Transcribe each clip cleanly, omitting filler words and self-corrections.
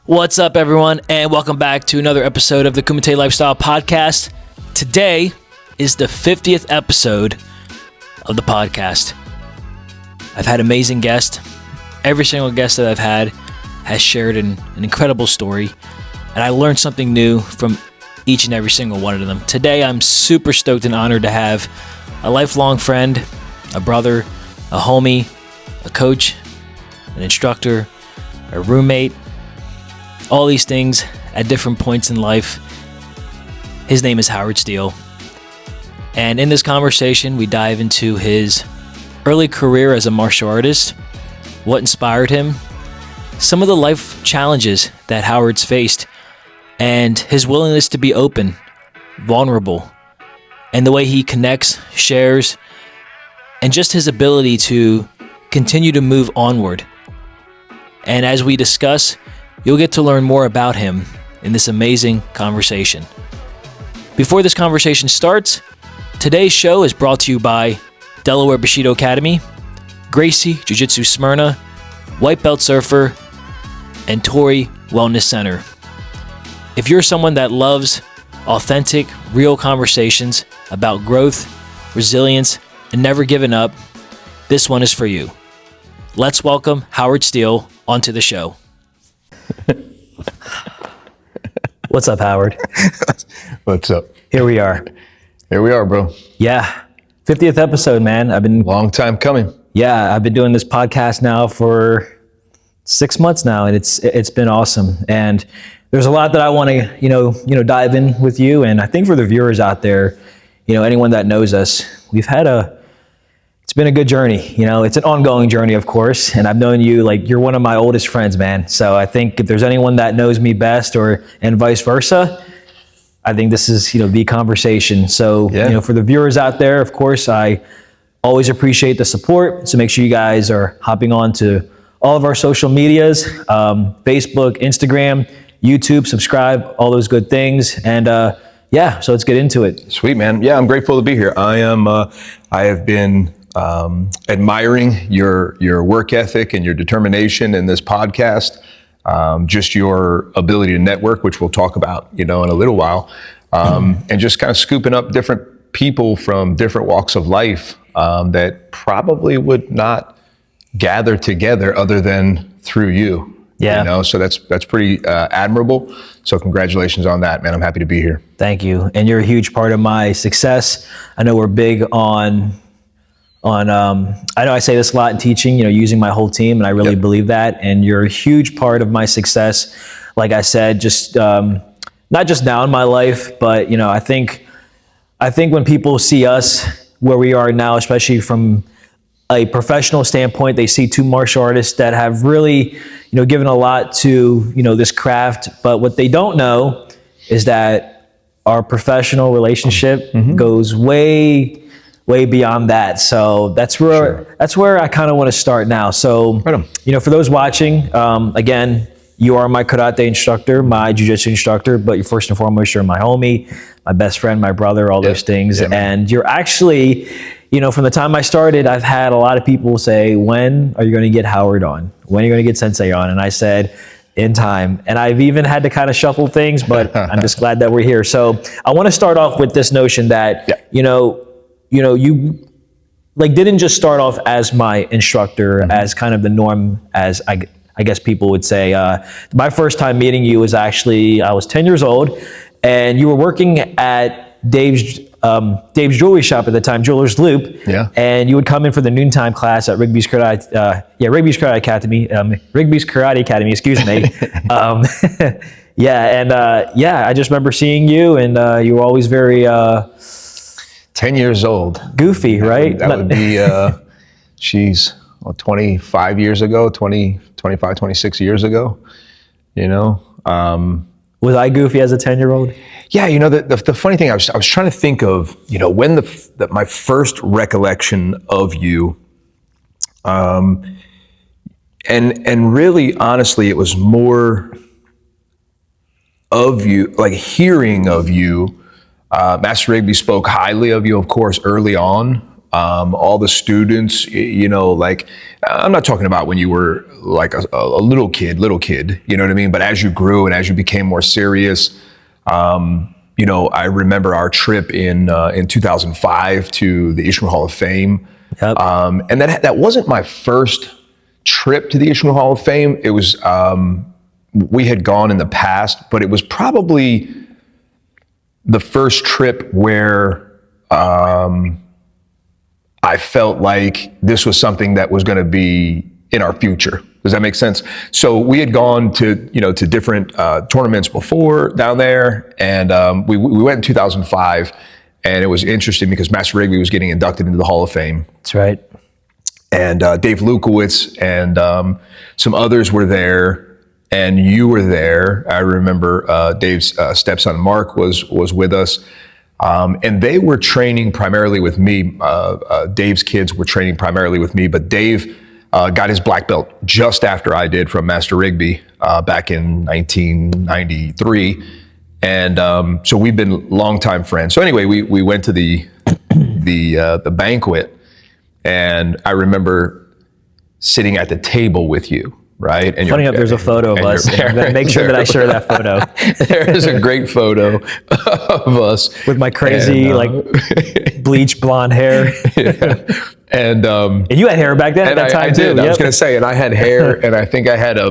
What's up, everyone, and welcome back to another episode of the Kumite Lifestyle Podcast. Today is the 50th episode of the podcast. I've had amazing guests. Every single guest that I've had has shared an incredible story, and I learned something new from each and every single one of them. Today, I'm super stoked and honored to have a lifelong friend, a brother, a homie, a coach, an instructor, a roommate, all these things at different points in life. His name is Howard Steele. And in this conversation, we dive into his early career as a martial artist, what inspired him, some of the life challenges that Howard's faced, and his willingness to be open, vulnerable, and the way he connects, shares, and just his ability to continue to move onward. And as we discuss, you'll get to learn more about him in this amazing conversation. Before this conversation starts, today's show is brought to you by Delaware Bushido Academy, Gracie Jiu-Jitsu Smyrna, White Belt Surfer, and Tory Wellness Center. If you're someone that loves authentic, real conversations about growth, resilience, and never giving up, this one is for you. Let's welcome Howard Steele onto the show. What's up, Howard? What's up? Here we are. Here we are, bro. Yeah. 50th episode, man. Long time coming. Yeah, I've been doing this podcast now for 6 months now, and it's been awesome. And there's a lot that I want to, dive in with you. And I think for the viewers out there, anyone that knows us, it's been a good journey. It's an ongoing journey, of course. And I've known you, you're one of my oldest friends, man. So I think if there's anyone that knows me best and vice versa, I think this is, the conversation. So, for the viewers out there, of course, I always appreciate the support. So make sure you guys are hopping on to all of our social medias, Facebook, Instagram, YouTube, subscribe, all those good things. And so let's get into it. Sweet, man. Yeah, I'm grateful to be here. I have been admiring your work ethic and your determination in this podcast, just your ability to network, which we'll talk about, in a little while, and just kind of scooping up different people from different walks of life that probably would not gather together other than through you. Yeah. So that's pretty admirable. So congratulations on that, man. I'm happy to be here. Thank you. And you're a huge part of my success. I know we're big on I know I say this a lot in teaching, using my whole team, and I really believe that. And you're a huge part of my success. Like I said, just not just now in my life, but I think when people see us where we are now, especially from a professional standpoint, they see two martial artists that have really, given a lot to, this craft. But what they don't know is that our professional relationship goes way beyond that. So that's where I kind of want to start now. So, for those watching, again, you are my karate instructor, my jiu-jitsu instructor, but you first and foremost, you're my homie, my best friend, my brother, all those things. And you're actually, from the time I started, I've had a lot of people say, when are you going to get Howard on? When are you going to get Sensei on? And I said, in time. And I've even had to kind of shuffle things, but I'm just glad that we're here. So I want to start off with this notion that, you didn't just start off as my instructor, as kind of the norm, as I guess people would say. My first time meeting you was actually, I was 10 years old, and you were working at Dave's jewelry shop at the time, Jeweler's Loop. Yeah. And you would come in for the noontime class at Rigby's Karate Academy, excuse me. I just remember seeing you, and you were always very 10 years old. Goofy, right? That would be, 25 years ago, 25, 26 years ago, Was I goofy as a 10-year-old? Yeah, the funny thing, I was trying to think of, when my first recollection of you, and really, honestly, it was more of you, like hearing of you. Master Rigby spoke highly of you, of course, early on, all the students, like, I'm not talking about when you were like a little kid, you know what I mean? But as you grew and as you became more serious, I remember our trip in 2005 to the Ishmael Hall of Fame. Yep. And that wasn't my first trip to the Ishmael Hall of Fame. It was, we had gone in the past, but it was probably the first trip where I felt like this was something that was going to be in our future. Does that make sense? So we had gone to different tournaments before down there, and we went in 2005, and it was interesting because Master Rigby was getting inducted into the Hall of Fame. That's right. And Dave Lukowitz and some others were there, and you were there. I remember Dave's stepson Mark was with us, and they were training primarily with me. Dave's kids were training primarily with me, but Dave got his black belt just after I did from Master Rigby back in 1993. And so we've been longtime friends. So anyway, we went to the banquet, and I remember sitting at the table with you, right? And funny enough, there's a photo of us. I'm going to make sure that I share that photo. There is a great photo of us. With my crazy, bleach blonde hair. Yeah. And you had hair back then at that time, I did. too. I was going to say, and I had hair, and I think I had a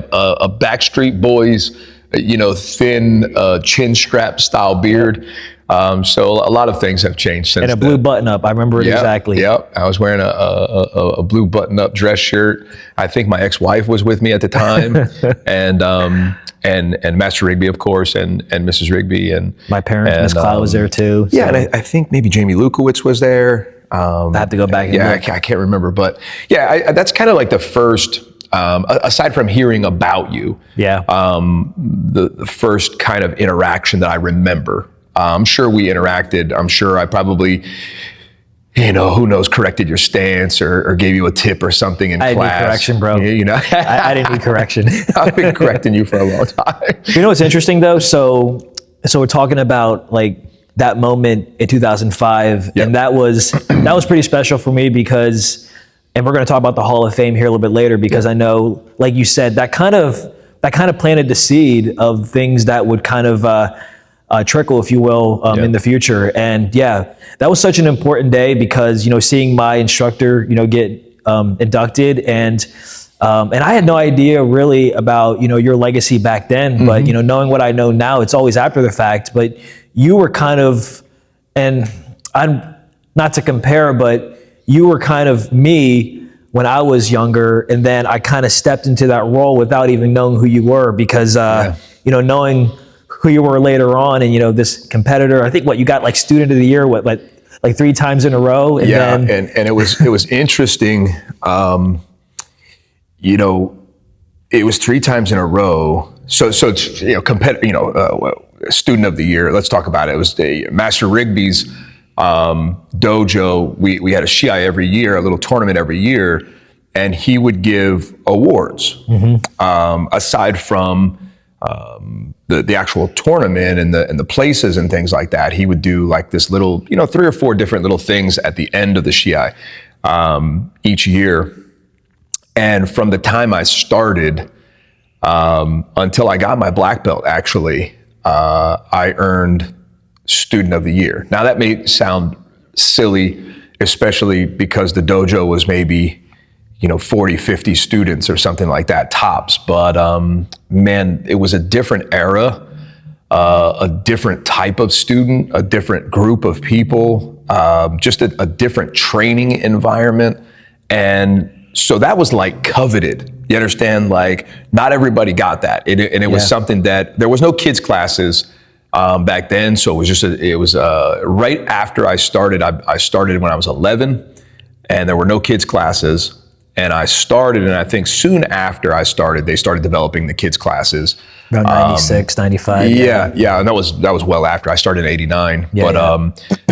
Backstreet Boys, thin chin strap style beard. So a lot of things have changed since then. And a blue button up. I remember it exactly. Yep. I was wearing a blue button up dress shirt. I think my ex-wife was with me at the time, and Master Rigby, of course, and Mrs. Rigby, and my parents. Miss Cloud was there too. Yeah, so. And I think maybe Jamie Lukowitz was there. I have to go back. I can't remember, but yeah, that's kind of like the first. Aside from hearing about you, the first kind of interaction that I remember. I'm sure we interacted. I'm sure I probably, who knows, corrected your stance or gave you a tip or something in class. I need correction, bro. I didn't need correction. I've been correcting you for a long time. You know what's interesting though? So we're talking about like that moment in 2005, and that was pretty special for me because, and we're going to talk about the Hall of Fame here a little bit later because I know, like you said, that kind of planted the seed of things that would kind of trickle, if you will, in the future. And that was such an important day because, seeing my instructor, get inducted and I had no idea really about, your legacy back then, but, knowing what I know now, it's always after the fact, but you were kind of, and I'm not to compare, but you were kind of me when I was younger. And then I kind of stepped into that role without even knowing who you were because, knowing who you were later on and, this competitor, I think you got like student of the year, like 3 times in a row. And and it was interesting. It was 3 times in a row. So student of the year, let's talk about it. It was the Master Rigby's dojo. We had a Shiai every year, a little tournament every year, and he would give awards. Aside from the actual tournament and the places and things like that, he would do like this little, 3 or 4 different little things at the end of the Shiai each year. And from the time I started until I got my black belt, actually, I earned Student of the Year. Now that may sound silly, especially because the dojo was maybe 40, 50 students or something like that, tops. But man, it was a different era, a different type of student, a different group of people, just a different training environment. And so that was like coveted. You understand? Like not everybody got that. And it was something that there was no kids classes back then. So it was right after I started. I started when I was 11 and there were no kids classes. And I started, and I think soon after I started, they started developing the kids classes. Around 96, 95. Yeah. And that was well after. I started in 89.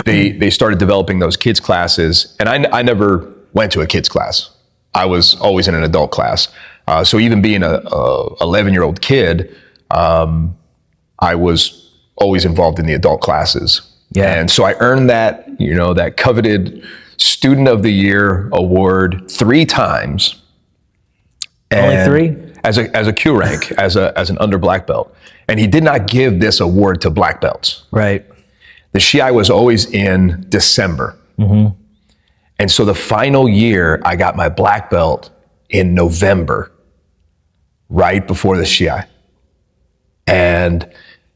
They started developing those kids classes. And I never went to a kids class. I was always in an adult class. So even being a 11-year-old kid, I was always involved in the adult classes. Yeah. And so I earned that, that coveted Student of the Year award 3 times. Only 3? As a Q rank, as an under black belt. And he did not give this award to black belts. Right. The Shiai was always in December. Mm-hmm. And so the final year, I got my black belt in November, right before the Shiai. And,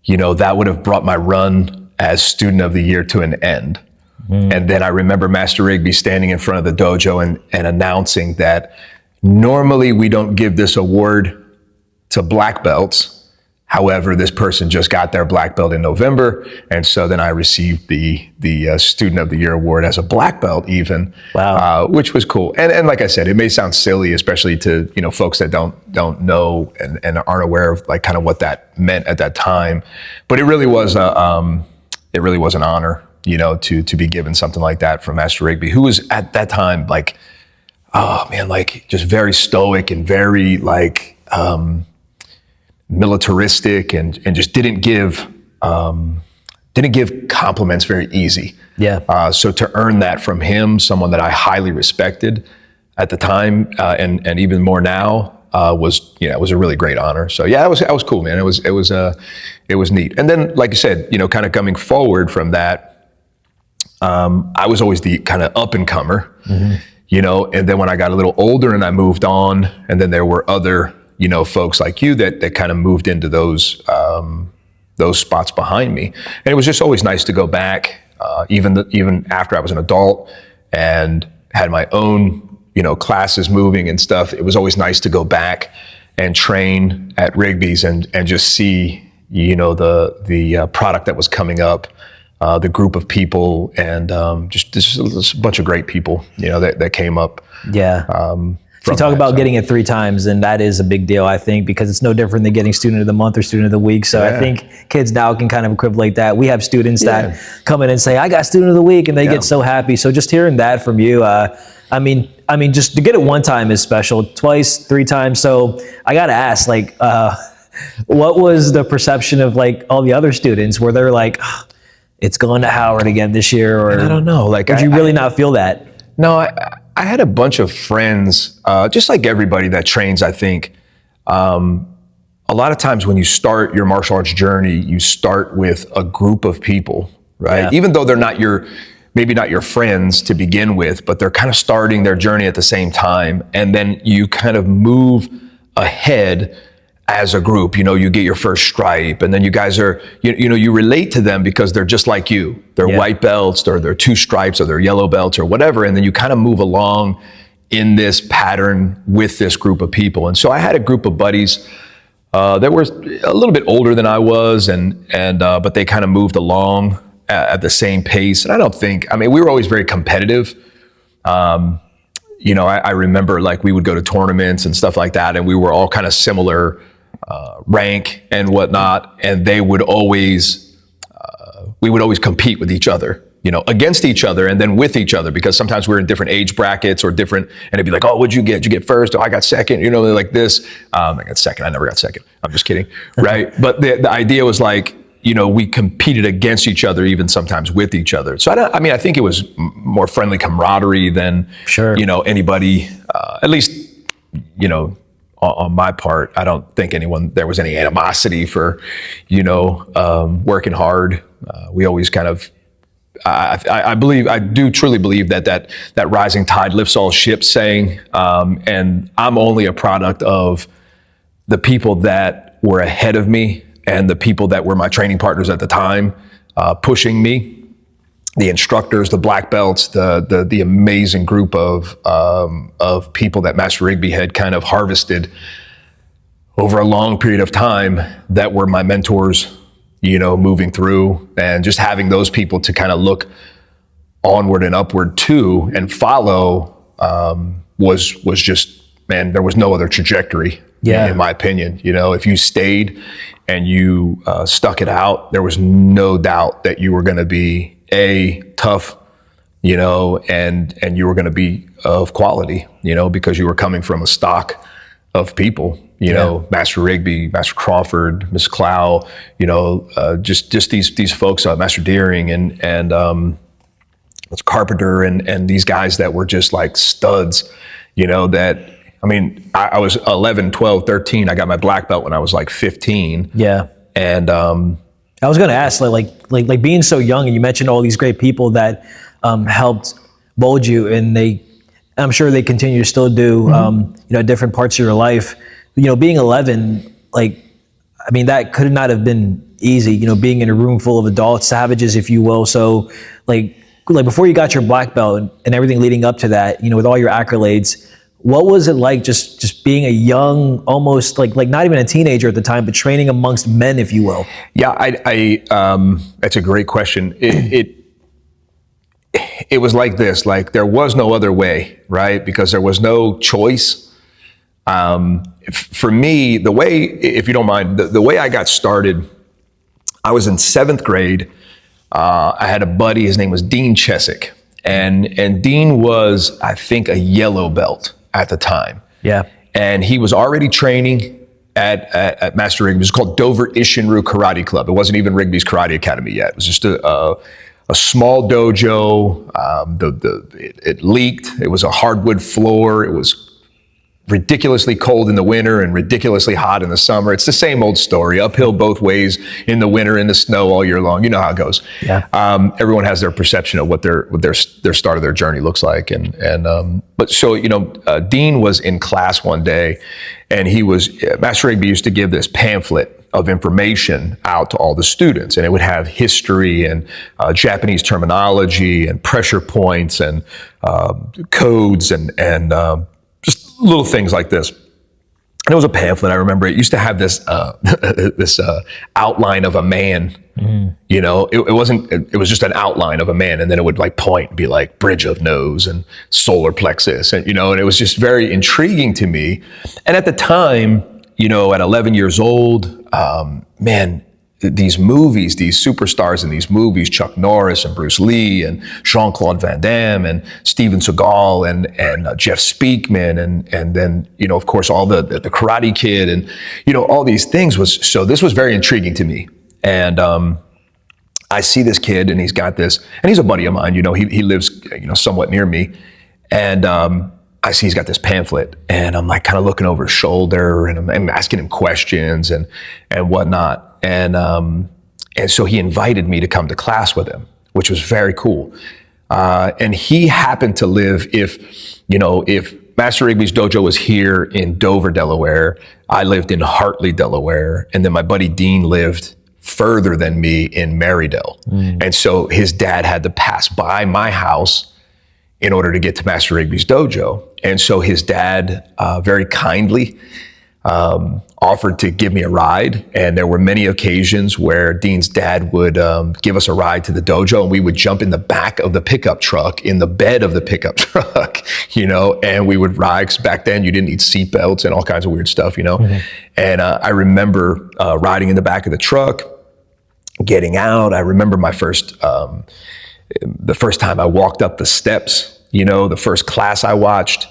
that would have brought my run as Student of the Year to an end. Mm-hmm. And then I remember Master Rigby standing in front of the dojo and announcing that normally we don't give this award to black belts. However, this person just got their black belt in November, and so then I received the Student of the Year award as a black belt even, wow. Which was cool. And like I said, it may sound silly, especially to folks that don't know and aren't aware of like kind of what that meant at that time, but it really was an honor, to be given something like that from Master Rigby, who was at that time like, oh man, like just very stoic and very like. Militaristic and just didn't give compliments very easy. Yeah. So to earn that from him, someone that I highly respected at the time, and even more now, was a really great honor. So yeah, that was cool, man. It was neat. And then, like you said, kind of coming forward from that, I was always the kind of up and comer, mm-hmm. And then when I got a little older and I moved on, and then there were other folks like you that kind of moved into those spots behind me. And it was just always nice to go back, even after I was an adult and had my own, classes moving and stuff. It was always nice to go back and train at Rigby's and just see, the product that was coming up, the group of people, and just a bunch of great people, that came up. Yeah. So you talk about getting it 3 times, and that is a big deal, I think, because it's no different than getting Student of the Month or Student of the Week. So I think kids now can kind of equivalent that. We have students that come in and say, I got Student of the Week, and they get so happy. So just hearing that from you, I mean, just to get it 1 time is special, twice, 3 times. So I got to ask, like, what was the perception of like all the other students where they're like, oh, it's going to Howard again this year? Or I don't know. Like, did you really not feel that? No, I had a bunch of friends, just like everybody that trains, I think. A lot of times when you start your martial arts journey, you start with a group of people, right? Yeah. Even though they're maybe not your friends to begin with, but they're kind of starting their journey at the same time. And then you kind of move ahead as a group. You get your first stripe, and then you guys are, you relate to them because they're just like you. They're white belts, or they're 2 stripes, or they're yellow belts, or whatever. And then you kind of move along in this pattern with this group of people. And so I had a group of buddies that were a little bit older than I was, but they kind of moved along at the same pace. And we were always very competitive. I remember like we would go to tournaments and stuff like that, and we were all kind of similar rank and whatnot, and we would always compete with each other, against each other, and then with each other, because sometimes we're in different age brackets or different, and it'd be like, oh, what'd you get? Did you get first? Oh, I got second, like this. I got second. I never got second. I'm just kidding, right? But the idea was like, we competed against each other, even sometimes with each other. So I think it was more friendly camaraderie than, anybody, at least, on my part. I don't think there was any animosity for, working hard. We always kind of, I do truly believe that rising tide lifts all ships saying, and I'm only a product of the people that were ahead of me and the people that were my training partners at the time, pushing me. The instructors, the black belts, the amazing group of people that Master Rigby had kind of harvested over a long period of time that were my mentors, moving through, and just having those people to kind of look onward and upward to and follow was just, man, there was no other trajectory, in my opinion. If you stayed and you stuck it out, there was no doubt that you were going to be tough, and you were going to be of quality, because you were coming from a stock of people, Master Rigby, Master Crawford, Miss Clow, just these folks, Master Deering, and Carpenter and these guys that were just like studs, I was 11, 12, 13. I got my black belt when I was like 15. Yeah. And I was going to ask, like being so young, and you mentioned all these great people that helped mold you, and I'm sure they continue to still do, different parts of your life. Being 11, that could not have been easy, being in a room full of adults, savages, if you will. So like before you got your black belt and everything leading up to that, with all your accolades, what was it like just being a young, almost like not even a teenager at the time, but training amongst men, if you will? Yeah, that's a great question. It was like this, like there was no other way, right? Because there was no choice. For me, the way, if you don't mind, the way I got started, I was in 7th grade. I had a buddy, his name was Dean Chesick. And Dean was, I think, a yellow belt at the time. Yeah. And he was already training at Master Rigby. It was called Dover Ishinru Karate Club. It wasn't even Rigby's Karate Academy yet. It was just a small dojo. It leaked. It was a hardwood floor. It was ridiculously cold in the winter and ridiculously hot in the summer. It's the same old story, uphill both ways in the winter, in the snow all year long. You know how it goes. Yeah. Everyone has their perception of what their start of their journey looks like. But Dean was in class one day, and Master Rigby used to give this pamphlet of information out to all the students, and it would have history and Japanese terminology and pressure points and codes and just little things like this. And it was a pamphlet. I remember it used to have this this outline of a man. Mm. It was just an outline of a man, and then it would like point and be like bridge of nose and solar plexus, and and it was just very intriguing to me. And at the time, at 11 years old, these movies, these superstars in these movies, Chuck Norris and Bruce Lee and Jean-Claude Van Damme and Steven Seagal and Jeff Speakman and then, of course, all the Karate Kid and, all these things this was very intriguing to me. And I see this kid, and he's got this, and he's a buddy of mine, he lives, somewhat near me. And I see he's got this pamphlet, and I'm like kind of looking over his shoulder, and I'm asking him questions and whatnot. And so he invited me to come to class with him, which was very cool. And he happened to live, if Master Rigby's dojo was here in Dover, Delaware, I lived in Hartley, Delaware. And then my buddy Dean lived further than me in Marydale. Mm. And so his dad had to pass by my house in order to get to Master Rigby's dojo. And so his dad very kindly offered to give me a ride. And there were many occasions where Dean's dad would give us a ride to the dojo, and we would jump in the back of the pickup truck, in the bed of the pickup truck, and we would ride, 'cause back then you didn't need seatbelts and all kinds of weird stuff, Mm-hmm. And I remember riding in the back of the truck, getting out. I remember the first time I walked up the steps, the first class I watched.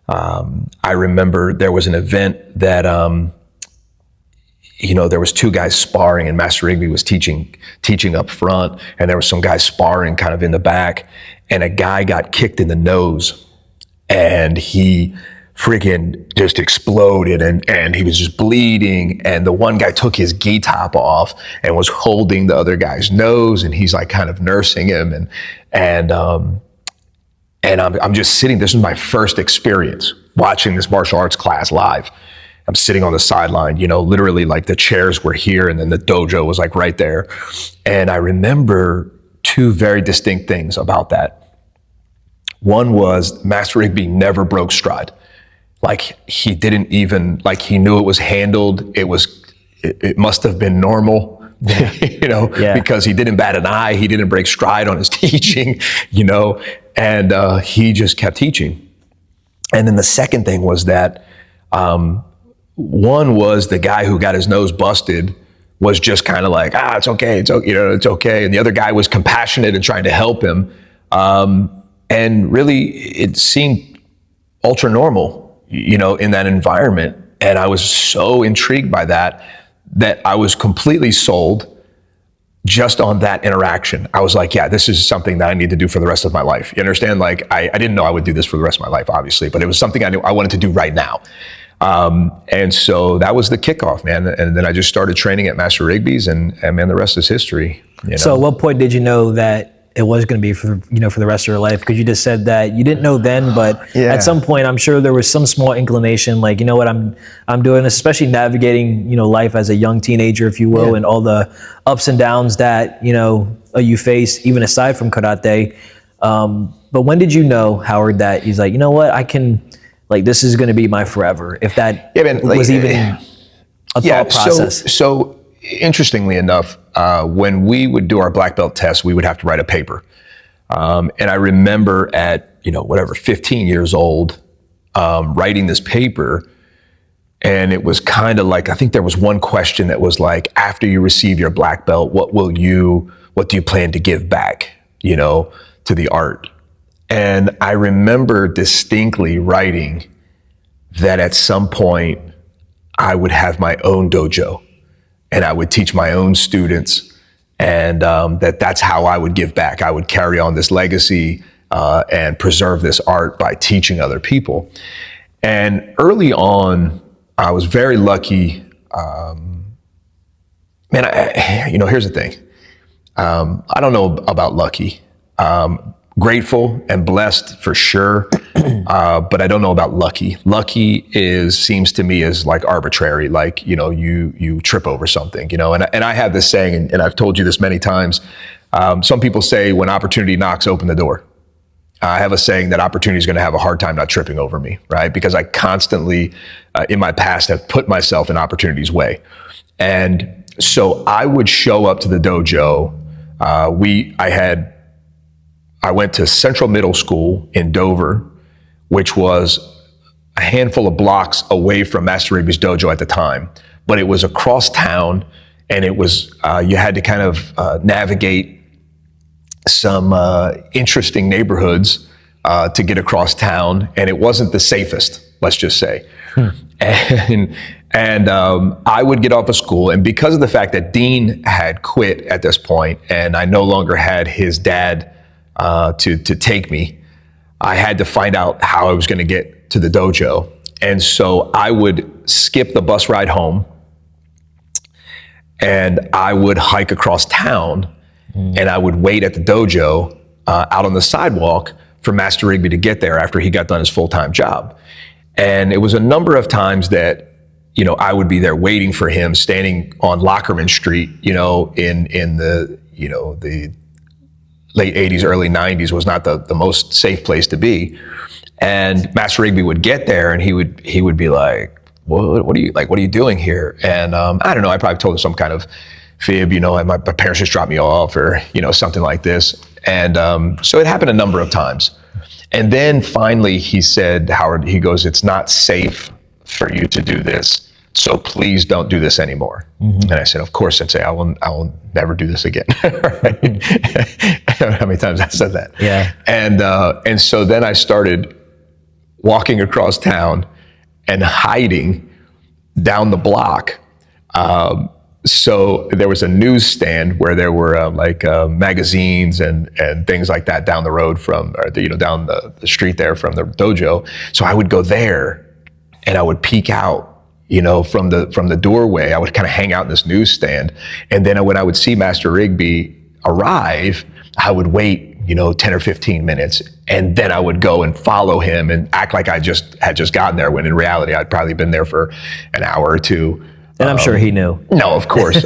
I remember there was an event that, there was 2 guys sparring, and Master Rigby was teaching up front, and there was some guys sparring kind of in the back, and a guy got kicked in the nose, and he freaking just exploded, and he was just bleeding, and the one guy took his gi top off and was holding the other guy's nose, and he's like kind of nursing him, and I'm just sitting. This was my first experience watching this martial arts class live. I'm sitting on the sideline, literally like the chairs were here, and then the dojo was like right there. And I remember 2 very distinct things about that. One was Master Rigby never broke stride. Like he didn't even, like he knew it was handled. It must have been normal. Yeah. Because he didn't bat an eye. He didn't break stride on his teaching, and he just kept teaching. And then the second thing was that, one was the guy who got his nose busted was just kind of like, it's okay. It's okay. And the other guy was compassionate and trying to help him. And really it seemed ultra normal, in that environment. And I was so intrigued by that I was completely sold. just on that interaction, I was like, yeah, this is something that I need to do for the rest of my life. You understand? Like, I didn't know I would do this for the rest of my life, obviously, but it was something I knew I wanted to do right now. And so that was the kickoff, man. And then I just started training at Master Rigby's, and man, the rest is history. You know? So at what point did you know that it was going to be for the rest of your life? Because you just said that you didn't know then, but at some point, I'm sure there was some small inclination, like, you know what, I'm doing this, especially navigating, life as a young teenager, if you will, and all the ups and downs that, you face, even aside from karate. But when did you know, Howard, that he's like, you know what, I can, like, this is going to be my forever, if that was even a thought process? So interestingly enough, when we would do our black belt tests, we would have to write a paper. And I remember at, 15 years old, writing this paper. And it was kind of like, I think there was one question that was like, after you receive your black belt, what do you plan to give back, to the art? And I remember distinctly writing that at some point I would have my own dojo and I would teach my own students, and that's how I would give back. I would carry on this legacy and preserve this art by teaching other people. And early on, I was very lucky. Here's the thing. I don't know about lucky. Grateful and blessed for sure, but I don't know about lucky. Lucky seems to me as like arbitrary, like, you trip over something, and I have this saying, and I've told you this many times. Some people say when opportunity knocks, open the door. I have a saying that opportunity is going to have a hard time not tripping over me, right? Because I constantly, in my past, have put myself in opportunity's way. And so I would show up to the dojo. I went to Central Middle School in Dover, which was a handful of blocks away from Master Rigby's dojo at the time, but it was across town, and it was, you had to kind of navigate some interesting neighborhoods to get across town, and it wasn't the safest, let's just say. And I would get off of school, and because of the fact that Dean had quit at this point, and I no longer had his dad to take me, I had to find out how I was going to get to the dojo. And so I would skip the bus ride home, and I would hike across town, and I would wait at the dojo out on the sidewalk for Master Rigby to get there after he got done his full-time job. And it was a number of times that, I would be there waiting for him, standing on Lockerman Street, in the, the late 80s, early 90s was not the most safe place to be. And Master Rigby would get there, and he would be like, what are you doing here? And I don't know, I probably told him some kind of fib, my parents just dropped me off, or, something like this. And so it happened a number of times. And then finally he said, Howard, he goes, it's not safe for you to do this, so please don't do this anymore. And I said, of course, Sensei, I will never do this again. How many times I said that? Yeah. And so then I started walking across town and hiding down the block. So there was a newsstand where there were magazines and things like that down the road from, down the street there from the dojo. So I would go there and I would peek out, from the doorway. I would kind of hang out in this newsstand. And then when I would see Master Rigby arrive, I would wait, 10 or 15 minutes. And then I would go and follow him and act like I had just gotten there, when in reality, I'd probably been there for an hour or two. And I'm sure he knew. No, of course.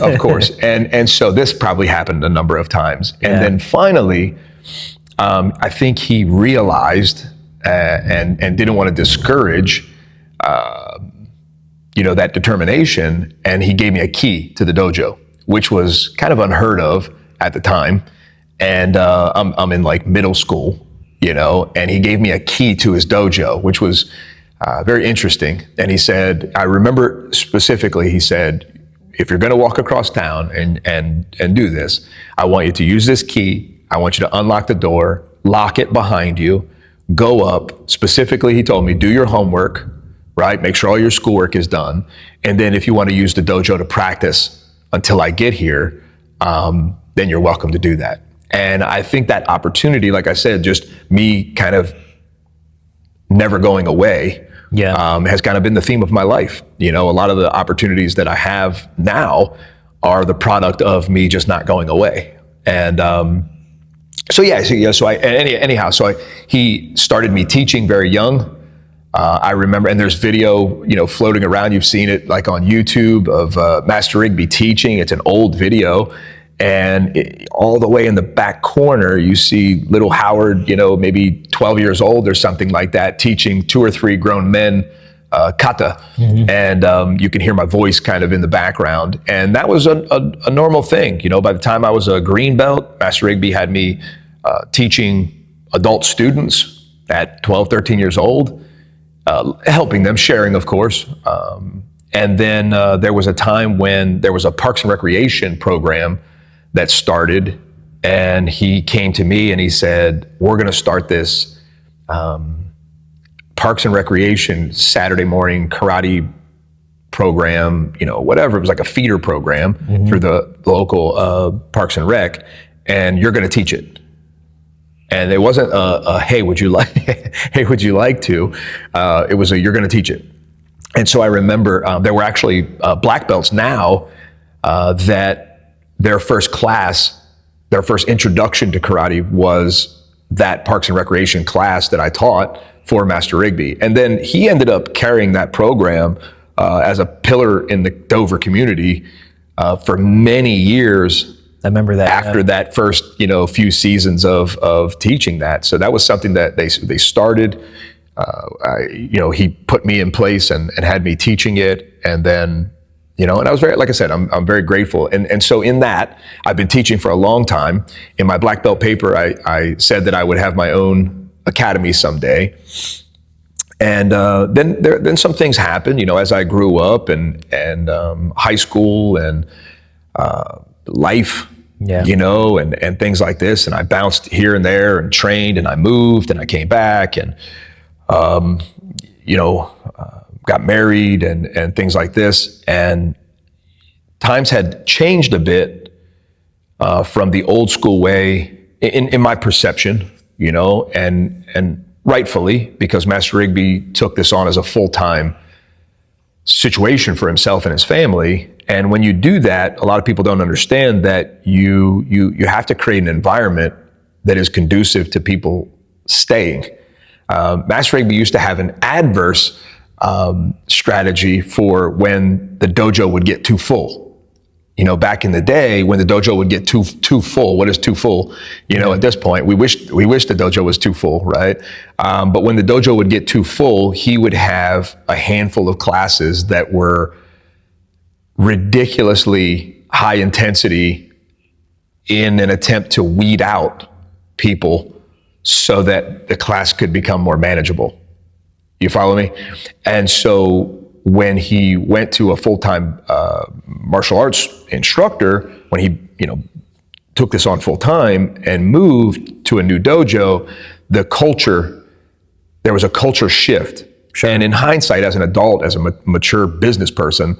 And so this probably happened a number of times. And then finally, I think he realized and didn't want to discourage, that determination. And he gave me a key to the dojo, which was kind of unheard of at the time. And I'm in like middle school, and he gave me a key to his dojo, which was very interesting. And he said, I remember specifically, he said, if you're going to walk across town and do this, I want you to use this key. I want you to unlock the door, lock it behind you, go up. Specifically, he told me, do your homework, right? Make sure all your schoolwork is done. And then if you want to use the dojo to practice until I get here, then you're welcome to do that. And I think that opportunity, like I said, just me kind of never going away, has kind of been the theme of my life. A lot of the opportunities that I have now are the product of me just not going away. And he started me teaching very young. I remember, and there's video, floating around. You've seen it like on YouTube of Master Rigby teaching. It's an old video. And all the way in the back corner, you see little Howard, maybe 12 years old or something like that, teaching 2 or 3 grown men kata. And you can hear my voice kind of in the background. And that was a normal thing. By the time I was a green belt, Master Rigby had me teaching adult students at 12, 13 years old, helping them, sharing, of course. And then there was a time when there was a Parks and Recreation program that started, and he came to me and he said, we're going to start this Parks and Recreation Saturday morning karate program, whatever. It was like a feeder program through the local Parks and Rec, and you're going to teach it. And it wasn't hey, would you like to? It was you're going to teach it. And so I remember there were actually black belts now that their first class, their first introduction to karate was that Parks and Recreation class that I taught for Master Rigby. And then he ended up carrying that program as a pillar in the Dover community for many years. I remember that. After that first, few seasons of teaching that. So that was something that they started. He put me in place and had me teaching it. And then, and I was very, like I said, I'm very grateful. And so in that, I've been teaching for a long time. In my black belt paper, I said that I would have my own academy someday. And then some things happened, as I grew up and high school and life, and things like this. And I bounced here and there and trained, and I moved and I came back and, got married and things like this. And times had changed a bit from the old school way in my perception, and rightfully, because Master Rigby took this on as a full-time situation for himself and his family. And when you do that, a lot of people don't understand that you have to create an environment that is conducive to people staying. Master Rigby used to have an adverse strategy for when the dojo would get too full. Back in the day when the dojo would get too full. What is too full? At this point, we wish the dojo was too full, right? But when the dojo would get too full, he would have a handful of classes that were ridiculously high intensity in an attempt to weed out people so that the class could become more manageable. You follow me? And so when he went to a full-time martial arts instructor, when he, took this on full-time and moved to a new dojo, there was a culture shift. Sure. And in hindsight, as an adult, as a mature business person,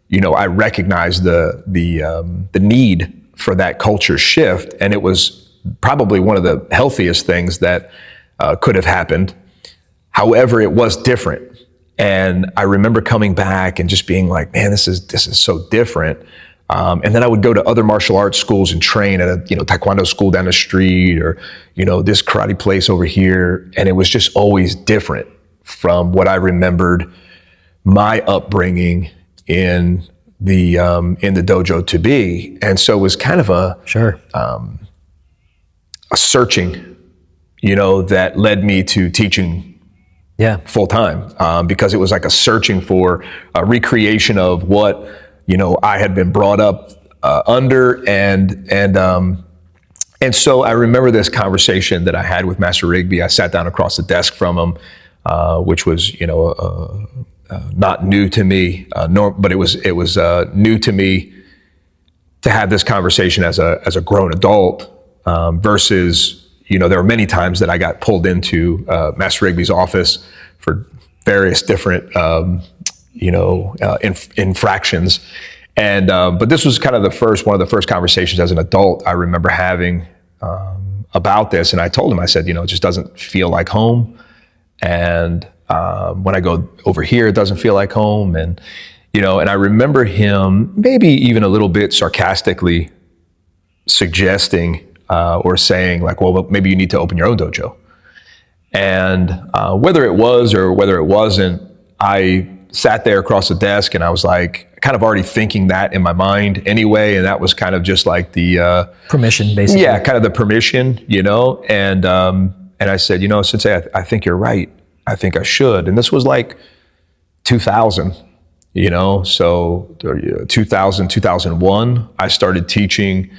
I recognized the need for that culture shift, and it was probably one of the healthiest things that could have happened. However, it was different. And I remember coming back and just being like, man, this is so different. And then I would go to other martial arts schools and train at a taekwondo school down the street, or this karate place over here, and it was just always different from what I remembered my upbringing in the dojo to be. And so it was kind of a searching, that led me to teaching full time, because it was like a searching for a recreation of what I had been brought up under, and so I remember this conversation that I had with Master Rigby. I sat down across the desk from him, which was not new to me, but it was new to me to have this conversation as a grown adult, versus there were many times that I got pulled into Master Rigby's office for various different infractions, And but this was kind of one of the first conversations as an adult I remember having about this. And I told him, I said, it just doesn't feel like home. And when I go over here, it doesn't feel like home. And and I remember him maybe even a little bit sarcastically suggesting or saying like, well, maybe you need to open your own dojo. And whether it was or whether it wasn't, I sat there across the desk and I was like, kind of already thinking that in my mind anyway. And that was kind of just like the permission, basically. Yeah, kind of the permission, And I said, Sensei, I think you're right. I think I should. And this was like 2000, so 2000, 2001, I started teaching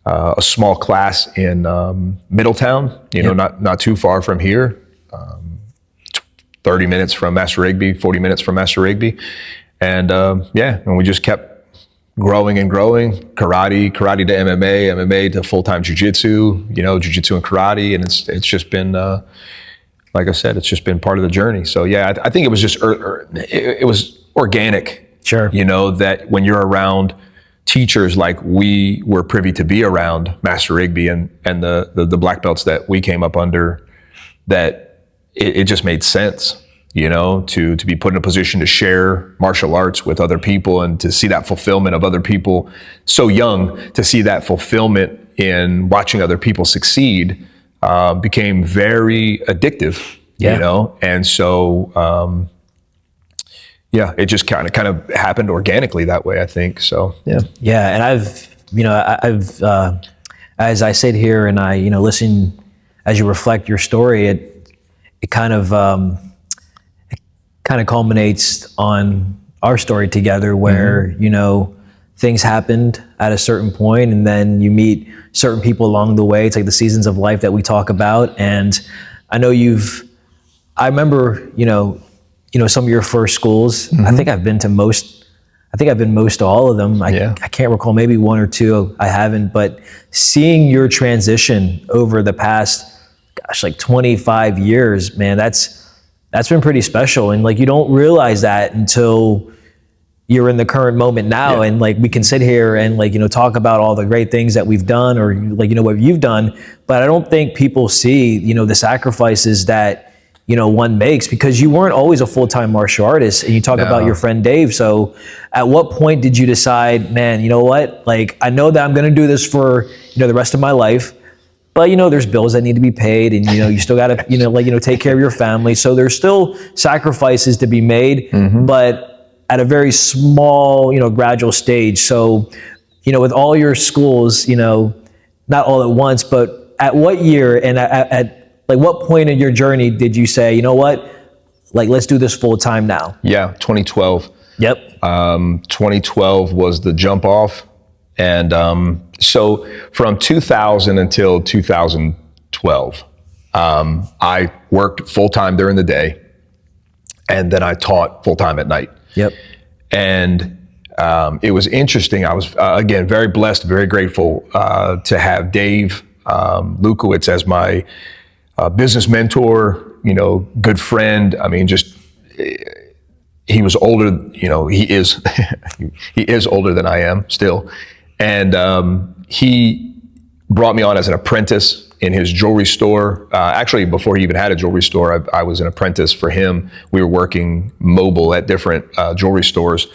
a small class in Middletown, not too far from here, 30 minutes from Master Rigby, 40 minutes from Master Rigby. And and we just kept growing and growing, karate to MMA to full-time jiu-jitsu, jiu-jitsu and karate. And it's just been, like I said, it's just been part of the journey. So yeah, I think it was just, it was organic. Sure. That when you're around teachers like we were privy to be around Master Rigby and the black belts that we came up under, that it just made sense, to be put in a position to share martial arts with other people and to see that fulfillment of other people so young, to see that fulfillment in watching other people succeed became very addictive, And so, it just kind of happened organically that way, I think. So, yeah. Yeah. And I've, as I sit here and I, listen, as you reflect your story, it kind of culminates on our story together where, things happened at a certain point and then you meet certain people along the way. It's like the seasons of life that we talk about. And I know I remember, some of your first schools. I think I've been to most to all of them. I can't recall, maybe one or two I haven't, but seeing your transition over the past, like 25 years, man, that's been pretty special. And like, you don't realize that until you're in the current moment now. And like, we can sit here and like, talk about all the great things that we've done or like, what you've done, but I don't think people see, the sacrifices that, one makes, because you weren't always a full-time martial artist. And you talk about your friend Dave. So at what point did you decide, man, you know what? Like, I know that I'm going to do this for, the rest of my life, but there's bills that need to be paid and, you still got to, take care of your family. So there's still sacrifices to be made, but at a very small, gradual stage. So, with all your schools, not all at once, but at what year and at like what point in your journey did you say, you know what, like, let's do this full time now? Yeah, 2012. Yep. 2012 was the jump off. And so from 2000 until 2012, I worked full time during the day and then I taught full time at night. Yep. And it was interesting. I was, again, very blessed, very grateful to have Dave Lukowitz as my business mentor, good friend. I mean, just, he was older, he is, he is older than I am still. And he brought me on as an apprentice in his jewelry store. Actually, before he even had a jewelry store, I was an apprentice for him. We were working mobile at different jewelry stores.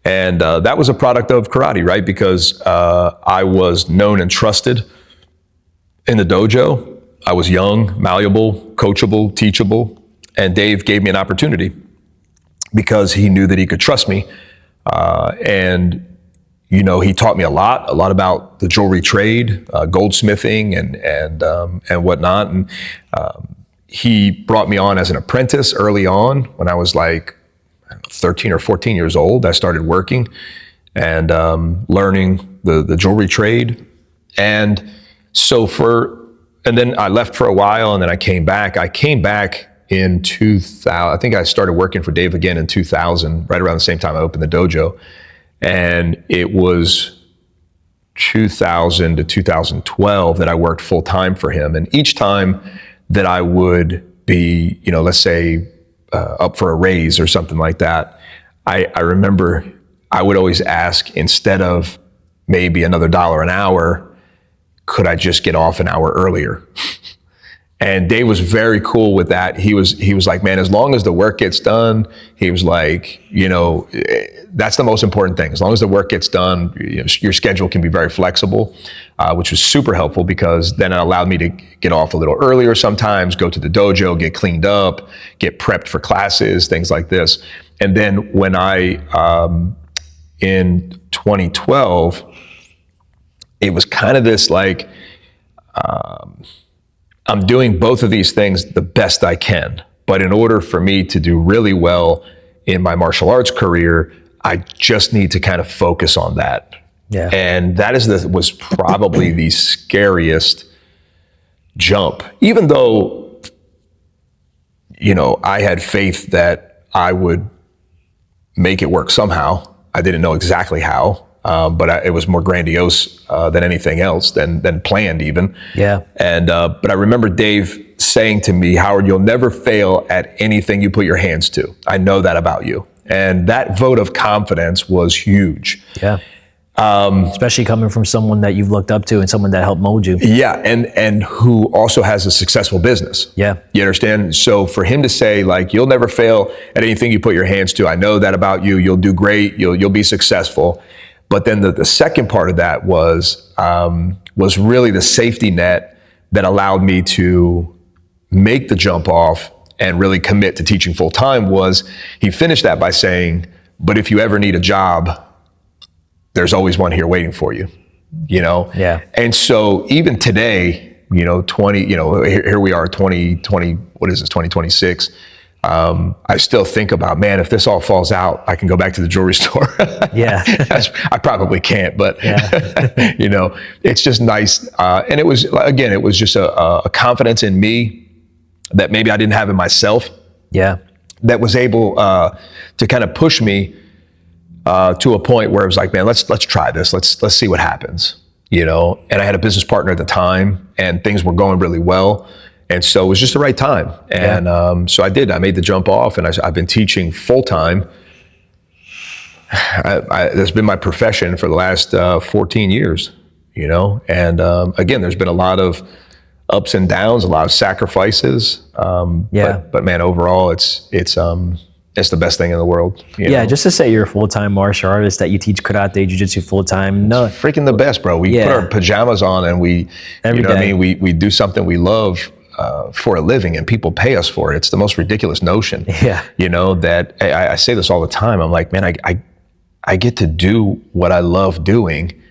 And that was a product of karate, right? Because I was known and trusted in the dojo. I was young, malleable, coachable, teachable, and Dave gave me an opportunity because he knew that he could trust me. And he taught me a lot about the jewelry trade, goldsmithing and whatnot. And he brought me on as an apprentice early on when I was like 13 or 14 years old. I started working and learning the jewelry trade. And then I left for a while and then I came back. In 2000, I think I started working for Dave again in 2000, right around the same time I opened the dojo. And it was 2000 to 2012 that I worked full time for him. And each time that I would be, let's say up for a raise or something like that, I remember I would always ask, instead of maybe another $1 an hour, could I just get off an hour earlier? And Dave was very cool with that. He was like, man, as long as the work gets done, he was like, that's the most important thing. As long as the work gets done, your schedule can be very flexible, which was super helpful, because then it allowed me to get off a little earlier sometimes, go to the dojo, get cleaned up, get prepped for classes, things like this. And then when in 2012, it was kind of this like, I'm doing both of these things the best I can. But in order for me to do really well in my martial arts career, I just need to kind of focus on that. Yeah. And that was probably the scariest jump, even though, I had faith that I would make it work somehow. I didn't know exactly how, but it was more grandiose than anything else, than planned even. Yeah. And but I remember Dave saying to me, Howard, you'll never fail at anything you put your hands to. I know that about you. And that vote of confidence was huge. Yeah. Especially coming from someone that you've looked up to and someone that helped mold you. Yeah, and who also has a successful business. Yeah. You understand? So for him to say, like, you'll never fail at anything you put your hands to. I know that about you. You'll do great. You'll be successful. But then the second part of that was really the safety net that allowed me to make the jump off and really commit to teaching full time. Was he finished that by saying, but if you ever need a job, there's always one here waiting for you, Yeah. And so even today, here we are, 2020, what is this, 2026. I still think about, man, if this all falls out, I can go back to the jewelry store. Yeah. I probably can't, but yeah. It's just nice. And it was just a confidence in me that maybe I didn't have in myself. Yeah. That was able to kind of push me to a point where it was like, man, let's try this. Let's see what happens, And I had a business partner at the time, and things were going really well, and so it was just the right time. And so I did. I made the jump off, and I've been teaching full time. That's been my profession for the last 14 years, And again, there's been a lot of ups and downs, a lot of sacrifices. But man, overall, it's the best thing in the world. Just to say you're a full-time martial artist, that you teach karate, jiu-jitsu full-time. No, freaking the best, bro. We put our pajamas on and we do something we love for a living, and people pay us for it. It's the most ridiculous notion. Yeah. That I say this all the time. I'm like, man, I get to do what I love doing,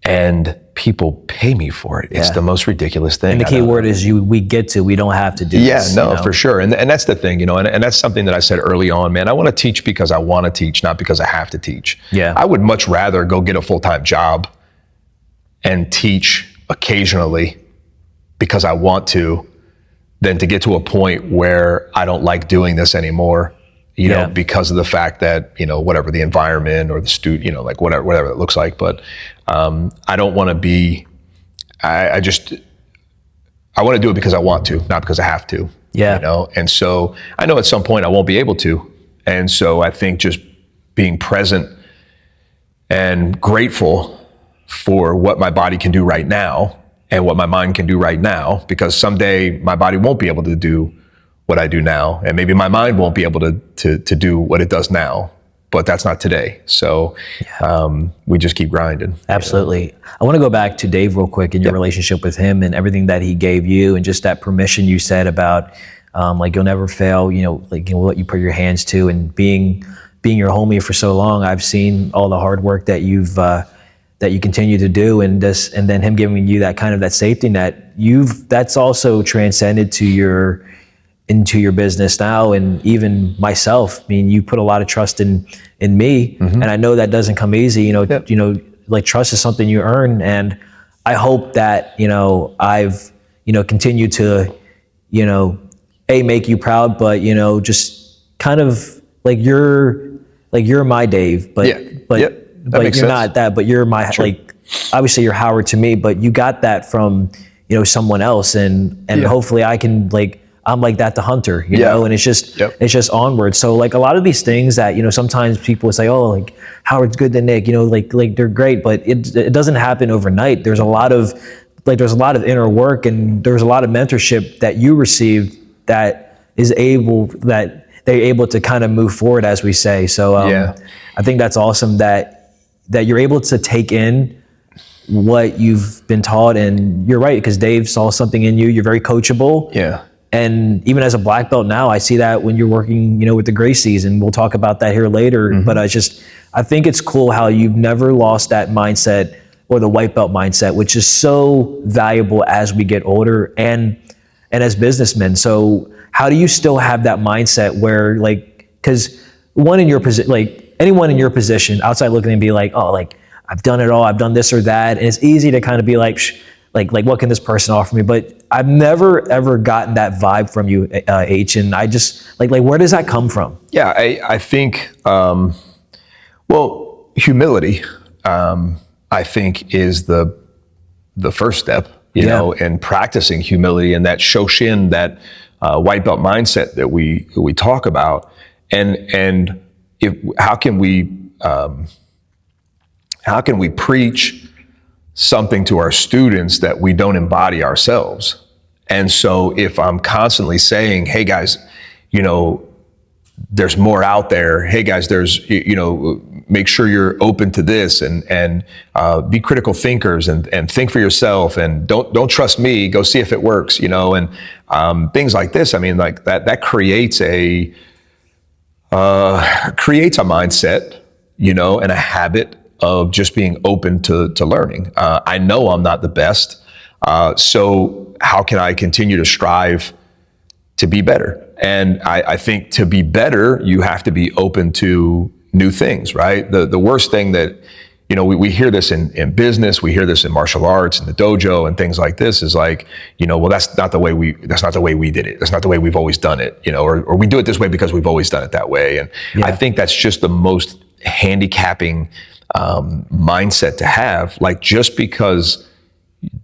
and people pay me for it. It's the most ridiculous thing. And the key word is we don't have to do this. Yeah, no, for sure. And that's the thing, and that's something that I said early on, man. I want to teach because I want to teach, not because I have to teach. Yeah. I would much rather go get a full-time job and teach occasionally because I want to, than to get to a point where I don't like doing this anymore, because of the fact that, whatever the environment or the student, like whatever it looks like. But I don't want to be, I want to do it because I want to, not because I have to. Yeah. And so I know at some point I won't be able to. And so I think just being present and grateful for what my body can do right now and what my mind can do right now, because someday my body won't be able to do what I do now, and maybe my mind won't be able to do what it does now, but that's not today. So we just keep grinding. Absolutely. I want to go back to Dave real quick and your relationship with him and everything that he gave you, and just that permission you said about like you'll never fail, what you put your hands to, and being your homie for so long. I've seen all the hard work that you continue to do, and then him giving you that kind of that safety net. That's also transcended into your business now, and even myself. I mean, you put a lot of trust in me, and I know that doesn't come easy. Like trust is something you earn, and I hope that I've continued to make you proud, but just kind of like you're my Dave, but you're sense. not that, but you're my obviously you're Howard to me, but you got that from someone else, and hopefully I can I'm like that to Hunter, you know, and it's just onward. So like a lot of these things that, you know, sometimes people say, oh, like Howard's good to Nick, you know, like they're great, but it doesn't happen overnight. There's a lot of inner work, and there's a lot of mentorship that you received that they're able to kind of move forward, as we say. So I think that's awesome that you're able to take in what you've been taught. And you're right, because Dave saw something in you. You're very coachable. Yeah. And even as a black belt now, I see that when you're working, you know, with the Gracies, and we'll talk about that here later. Mm-hmm. But I think it's cool how you've never lost that mindset, or the white belt mindset, which is so valuable as we get older and as businessmen. So how do you still have that mindset where, like, because anyone in your position outside looking and be like, oh, like I've done it all, I've done this or that, and it's easy to kind of be like, like what can this person offer me? But I've never ever gotten that vibe from you, H, and I just like where does that come from? Yeah, I think humility, I think, is the first step, you know, in practicing humility, and that Shoshin, that white belt mindset that we talk about, and how can we preach something to our students that we don't embody ourselves? And so if I'm constantly saying, hey guys, you know, there's more out there. Hey guys, there's, you know, make sure you're open to this, and be critical thinkers, and think for yourself, and don't trust me, go see if it works, you know, and things like this. I mean, like that creates a mindset, you know, and a habit of just being open to learning. I know I'm not the best, so how can I continue to strive to be better? And I think to be better, you have to be open to new things, right? The worst thing that, you know, we hear this in business, we hear this in martial arts, in the dojo, and things like this, is like, you know, well, that's not the way we did it. That's not the way we've always done it, you know, or we do it this way because we've always done it that way. And I think that's just the most handicapping mindset to have. Like, just because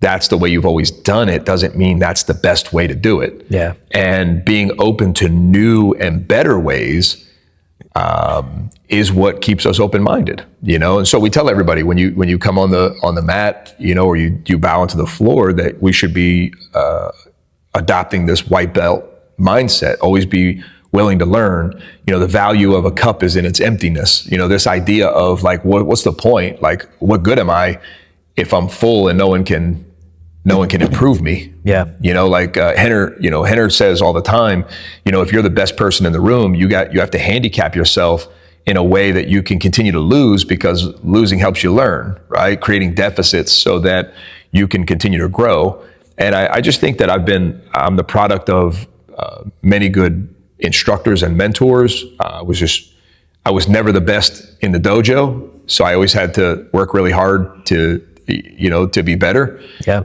that's the way you've always done it doesn't mean that's the best way to do it. Yeah. And being open to new and better ways is what keeps us open-minded, you know. And so we tell everybody, when you come on the mat, you know, or you bow into the floor, that we should be adopting this white belt mindset. Always be willing to learn. You know, the value of a cup is in its emptiness. You know, this idea of like, what's the point? Like, what good am I if I'm full and no one can improve me? Yeah. You know, like Henner says all the time, you know, if you're the best person in the room, you have to handicap yourself in a way that you can continue to lose, because losing helps you learn, right? Creating deficits so that you can continue to grow. And I just think that I'm the product of many good instructors and mentors. I was never the best in the dojo, so I always had to work really hard to be better. Yeah.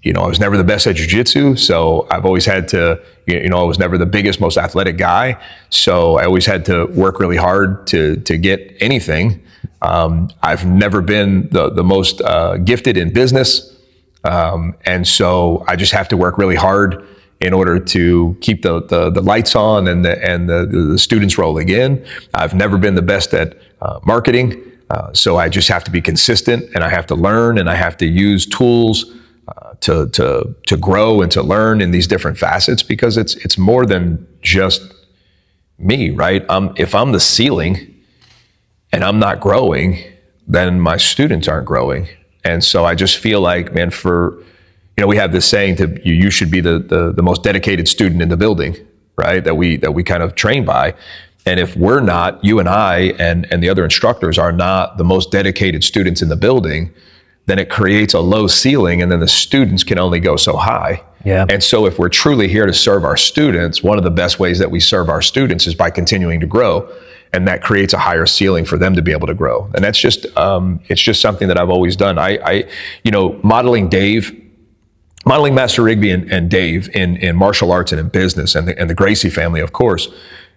You know, I was never the best at jiu-jitsu, so I've always had to, you know, I was never the biggest, most athletic guy, so I always had to work really hard to get anything. I've never been the most gifted in business, and so I just have to work really hard in order to keep the lights on and the students rolling in. I've never been the best at marketing. So I just have to be consistent, and I have to learn, and I have to use tools to grow and to learn in these different facets, because it's more than just me, right? If I'm the ceiling and I'm not growing, then my students aren't growing. And so I just feel like, man, we have this saying that you should be the most dedicated student in the building, right? That we kind of train by. And if we're not, you and I and the other instructors are not the most dedicated students in the building, then it creates a low ceiling, and then the students can only go so high. Yeah. And so if we're truly here to serve our students, one of the best ways that we serve our students is by continuing to grow. And that creates a higher ceiling for them to be able to grow. And that's just, it's just something that I've always done. Modeling Master Rigby and Dave in martial arts and in business, and the Gracie family, of course,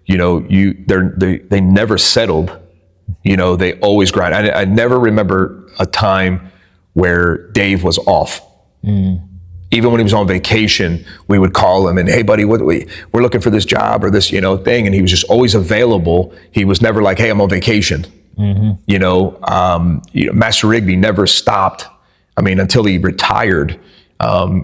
you know, they never settled. You know, they always grind. I never remember a time where Dave was off. You even when he was on vacation, we would call him and, hey buddy, we're looking for this job or this, thing. And he was just always available. He was never like, hey, I'm on vacation. Master Rigby never stopped. Until he retired,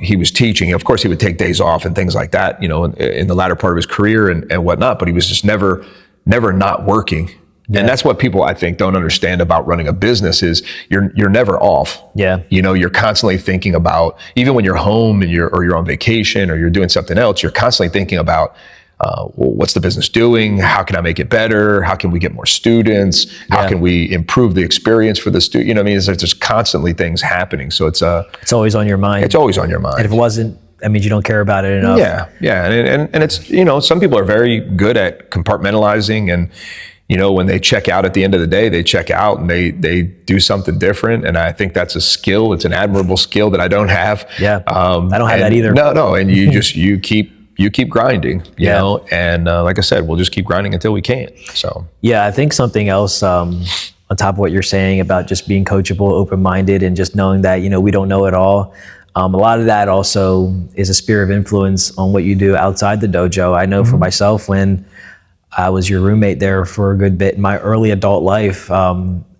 he was teaching. Of course, he would take days off and things like that, in the latter part of his career and whatnot, but he was just never not working. Yeah. And that's what people, I think, don't understand about running a business is you're never off. Yeah. You're constantly thinking about, even when you're home and you're on vacation or you're doing something else, you're constantly thinking about, what's the business doing? How can I make it better? How can we get more students? How can we improve the experience for the student? There's constantly things happening. So it's always on your mind. It's always on your mind. And if it wasn't, that means you don't care about it enough. Yeah. And it's, some people are very good at compartmentalizing and, when they check out at the end of the day, they check out and they do something different. And I think that's a skill. It's an admirable skill that I don't have. Yeah. I don't have that either. No. And you just, you keep grinding, you know, and like I said, we'll just keep grinding until we can't. So, yeah, I think something else on top of what you're saying about just being coachable, open-minded, and just knowing that, we don't know it all. A lot of that also is a sphere of influence on what you do outside the dojo. I know for myself, when I was your roommate there for a good bit in my early adult life,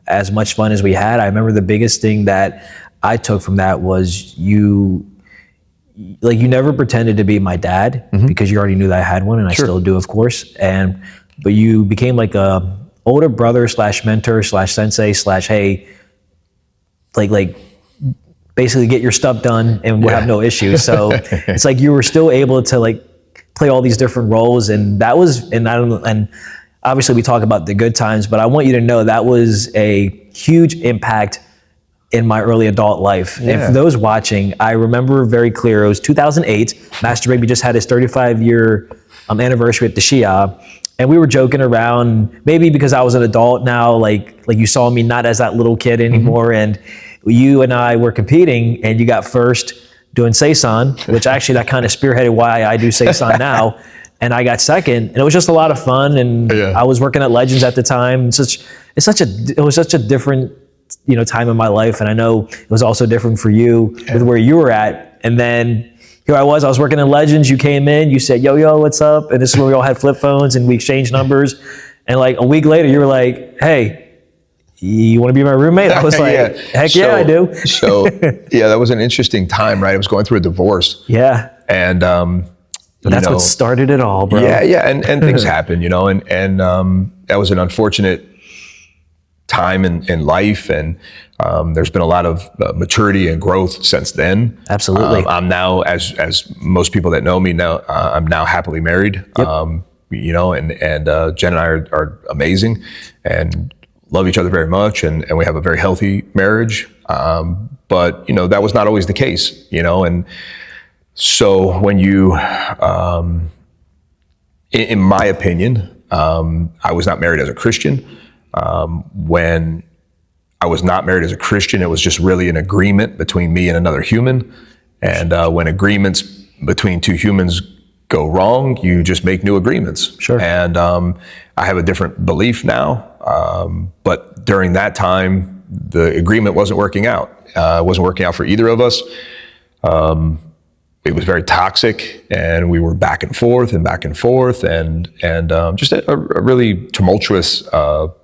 as much fun as we had, I remember the biggest thing that I took from that was you never pretended to be my dad because you already knew that I had one, and I still do, of course. But you became like a older brother / mentor / sensei / hey, like basically get your stuff done and we'll have no issues. So it's like you were still able to play all these different roles, and that was, and obviously we talk about the good times, but I want you to know that was a huge impact in my early adult life. Yeah. And for those watching, I remember very clear, it was 2008, Master Rigby just had his 35-year anniversary at the Shia, and we were joking around, maybe because I was an adult now, like you saw me not as that little kid anymore, and you and I were competing, and you got first doing Seisan, which actually that kind of spearheaded why I do Seisan now, and I got second, and it was just a lot of fun, and I was working at Legends at the time. It was such a different time in my life, and I know it was also different for you with where you were at. And then here I was working in Legends, you came in, you said, yo, what's up? And this is where we all had flip phones and we exchanged numbers. And like a week later, you were like, hey, you want to be my roommate? I was like, heck yeah, I do. So that was an interesting time, right? I was going through a divorce. Yeah. And, that's what started it all, bro. Yeah. And things happen, and that was an unfortunate time in life, and there's been a lot of maturity and growth since then. Absolutely. I'm now, as most people that know me now, I'm now happily married. Yep. And Jen and I are amazing and love each other very much, and we have a very healthy marriage. But that was not always the case, and so when you, in my opinion, I was not married as a Christian. When I was not married as a Christian, it was just really an agreement between me and another human. And when agreements between two humans go wrong, you just make new agreements. Sure. And I have a different belief now. But during that time, the agreement wasn't working out. It wasn't working out for either of us. It was very toxic, and we were back and forth, and just a really tumultuous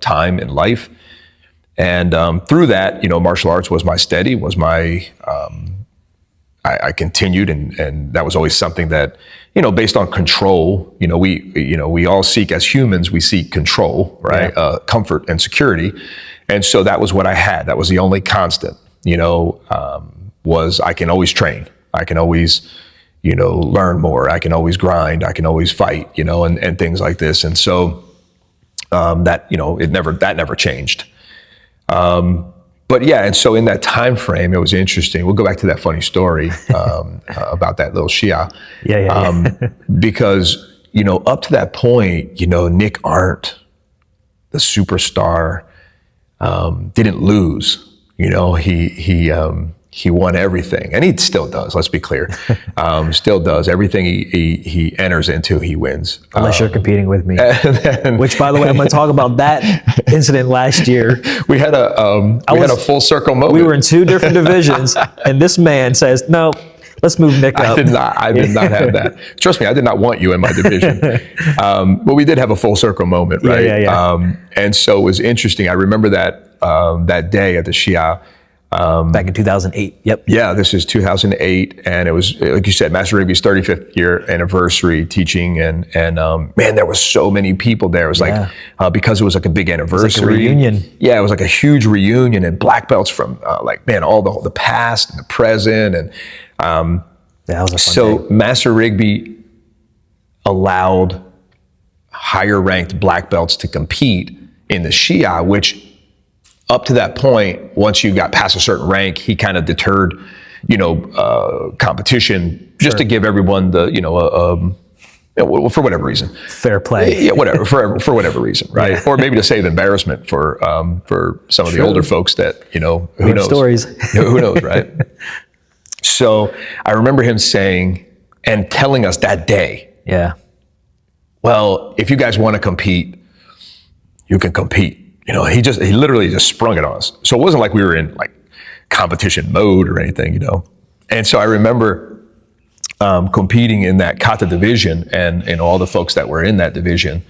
time in life. And through that, martial arts was my steady, was my, I continued, and that was always something that, based on control, we all seek, as humans, we seek control, right? Yeah. Comfort and security. And so that was what I had. That was the only constant, was I can always train. I can always, learn more. I can always grind. I can always fight, and things like this. And so that never changed. But yeah, and so in that time frame, it was interesting. We'll go back to that funny story about that little Shia. Yeah. Because up to that point, Nick Arndt, the superstar, didn't lose. He won everything, and he still does. Let's be clear, still does everything he enters into. He wins, unless you're competing with me. Which, by the way, I'm going to talk about that incident last year. We had a full circle moment. We were in two different divisions, and this man says, "No, Let's move Nick up. I did not have that. Trust me, I did not want you in my division. But we did have a full circle moment, right? Yeah. And so it was interesting. I remember that day at the Shia. Back in 2008. Yep. Yeah, this is 2008, and it was, like you said, Master Rigby's 35th year anniversary teaching, and man, there was so many people there. It was like because it was like a big anniversary. It was like a reunion. Yeah, it was like a huge reunion, and black belts from all the past and the present, and that was a fun day. Master Rigby allowed higher ranked black belts to compete in the Shia, which up to that point, once you got past a certain rank, he kind of deterred, competition just to give everyone the, for whatever reason. Fair play. Yeah, whatever, for whatever reason, right? Yeah. Or maybe to save embarrassment for some of the older folks that, who knows? Stories. Who knows, right? So I remember him saying and telling us that day, well, if you guys want to compete, you can compete. He literally just sprung it on us. So it wasn't like we were in like competition mode or anything, And so I remember competing in that kata division and all the folks that were in that division.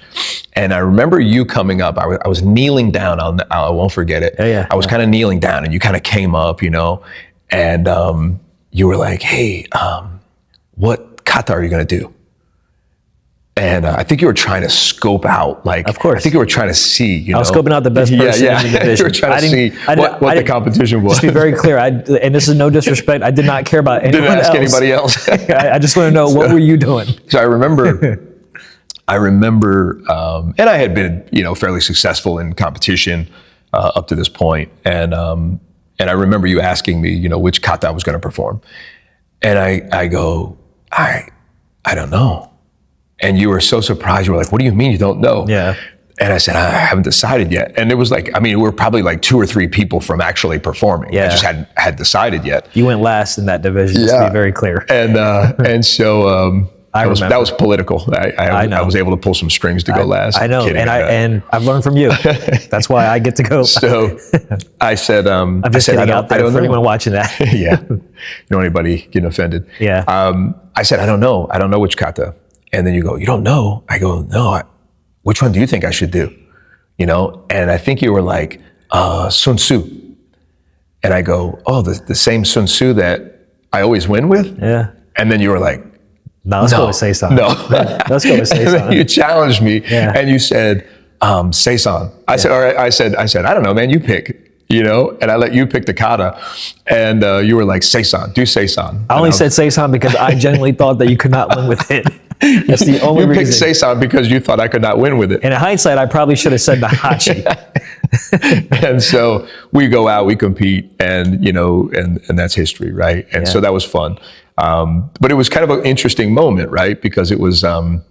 And I remember you coming up. I was kneeling down. I won't forget it. I was kind of kneeling down, and you kind of came up, and you were like, "Hey, what kata are you going to do?" And I think you were trying to scope out, of course. I think you were trying to see, I was scoping out the best person in the division. You were trying to see what the competition was. Just be very clear, and this is no disrespect, I did not care about anyone else. Didn't ask anybody else. I just want to know, what were you doing? So I remember, and I had been, fairly successful in competition up to this point. And I remember you asking me, which kata I was going to perform. And I go, I don't know. And you were so surprised. You were like, "What do you mean you don't know?" Yeah. And I said, "I haven't decided yet." And it was like, we were probably like 2 or 3 people from actually performing. Yeah. I just hadn't decided yet. You went last in that division, just to be very clear. And so that was political. I know. I was able to pull some strings to go last. I know, and I've learned from you. That's why I get to go. So I said, I'm just getting out there for anyone watching that. Yeah. You know, anybody getting offended. Yeah. I said, I don't know. I don't know which kata. And then you go, "You don't know?" I go, "No. Which one do you think I should do?" And I think you were like, Sun Tzu. And I go, "Oh, the same Sun Tzu that I always win with?" Yeah. And then you were like, "No, let's go with Seisan." No. Let's go with Seisan. You challenged me and you said, Seisan. I said, all right. I said, I don't know, man, you pick. And I let you pick the kata, and you were like, Seisan, do Seisan. I only said Seisan because I genuinely thought that you could not win with it. That's the only reason. You picked Seisan because you thought I could not win with it. And in hindsight, I probably should have said Nahachi. And so we go out, we compete, and and that's history, right? And so that was fun. But it was kind of an interesting moment, right? Because it was it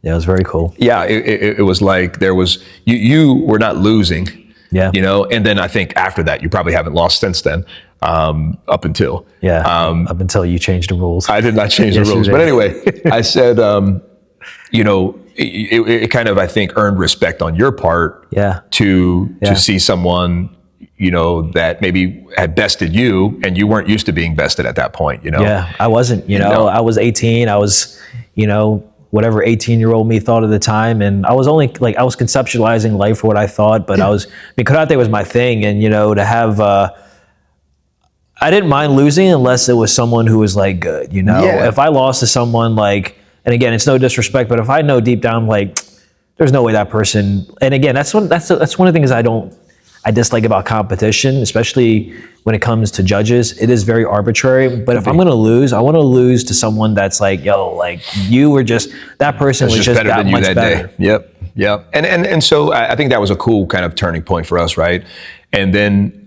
was very cool. Yeah, it was like there was you were not losing. Yeah. And then I think after that, you probably haven't lost since then, up until. Yeah. Up until you changed the rules. I did not change the rules. But anyway, I said, it kind of, I think, earned respect on your part to see someone, that maybe had bested you and you weren't used to being bested at that point, Yeah, I wasn't, I was 18. I was, whatever 18-year-old me thought at the time. And I was only I was conceptualizing life for what I thought, but karate was my thing. And, to have, I didn't mind losing unless it was someone who was good, If I lost to someone and again, it's no disrespect, but if I know deep down, there's no way that person, and again, that's one of the things I dislike about competition, especially when it comes to judges. It is very arbitrary, but if I'm going to lose, I want to lose to someone that's you were just, that person was just that much better. Day. Yep. And so I think that was a cool kind of turning point for us, right? And then,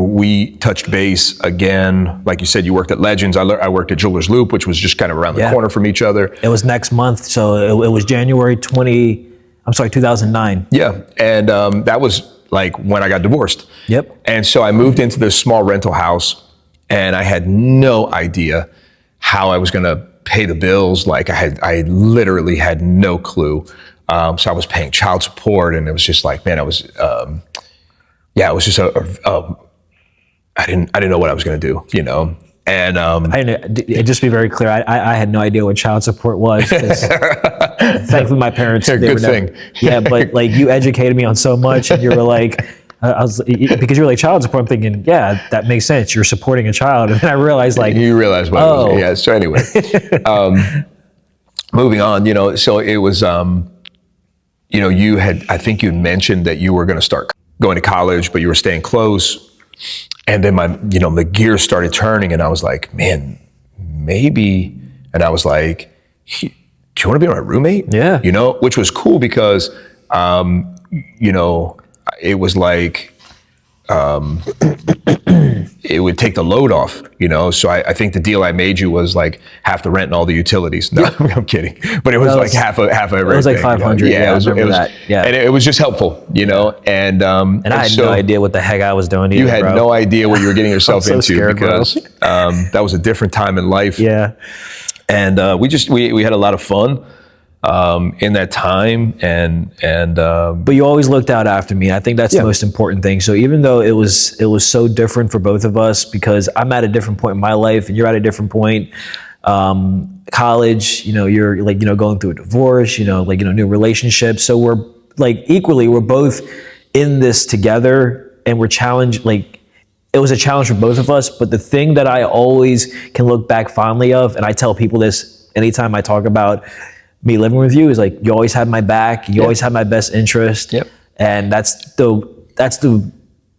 we touched base again. Like you said, you worked at Legends. I worked at Jeweler's Loop, which was just kind of around the corner from each other. It was next month. So it was January 2009. Yeah. And that was when I got divorced. Yep. And so I moved into this small rental house, and I had no idea how I was going to pay the bills. I literally had no clue. So I was paying child support, and it was just man, I was, yeah, it was just I didn't know what I was going to do, you know? And just to be very clear, I had no idea what child support was. Thankfully, my parents. Good thing. Yeah, but like you educated me on so much, and you were like, because you were like child support. I'm thinking, yeah, that makes sense. You're supporting a child, and then I realized like you realize what it was. Yeah. So anyway, moving on. You know, so it was. You know, I think you mentioned that you were going to start going to college, but you were staying close. And then the gears started turning, and I was like, man, maybe. And I was like, do you want to be my roommate? Yeah. You know, which was cool because, you know, it was like, it would take the load off, you know? So I think the deal I made you was like half the rent and all the utilities. No, I'm kidding. But it was like half of everything. It was like 500. You know? Yeah, it was that. Yeah. And it was just helpful, you know? And I had no idea what the heck I was doing either, you had no idea what you were getting yourself so into scared, because that was a different time in life. Yeah. And we had a lot of fun in that time, but you always looked out after me. I think that's the most important thing. So even though it was so different for both of us, because I'm at a different point in my life and you're at a different point, college, you know, you're like, you know, going through a divorce, you know, like, you know, new relationships. So we're like we're both in this together, and we're challenged. Like, it was a challenge for both of us. But the thing that I always can look back fondly of, and I tell people this anytime I talk about me living with you, is like, you always had my back. You always had my best interest. Yep. And that's the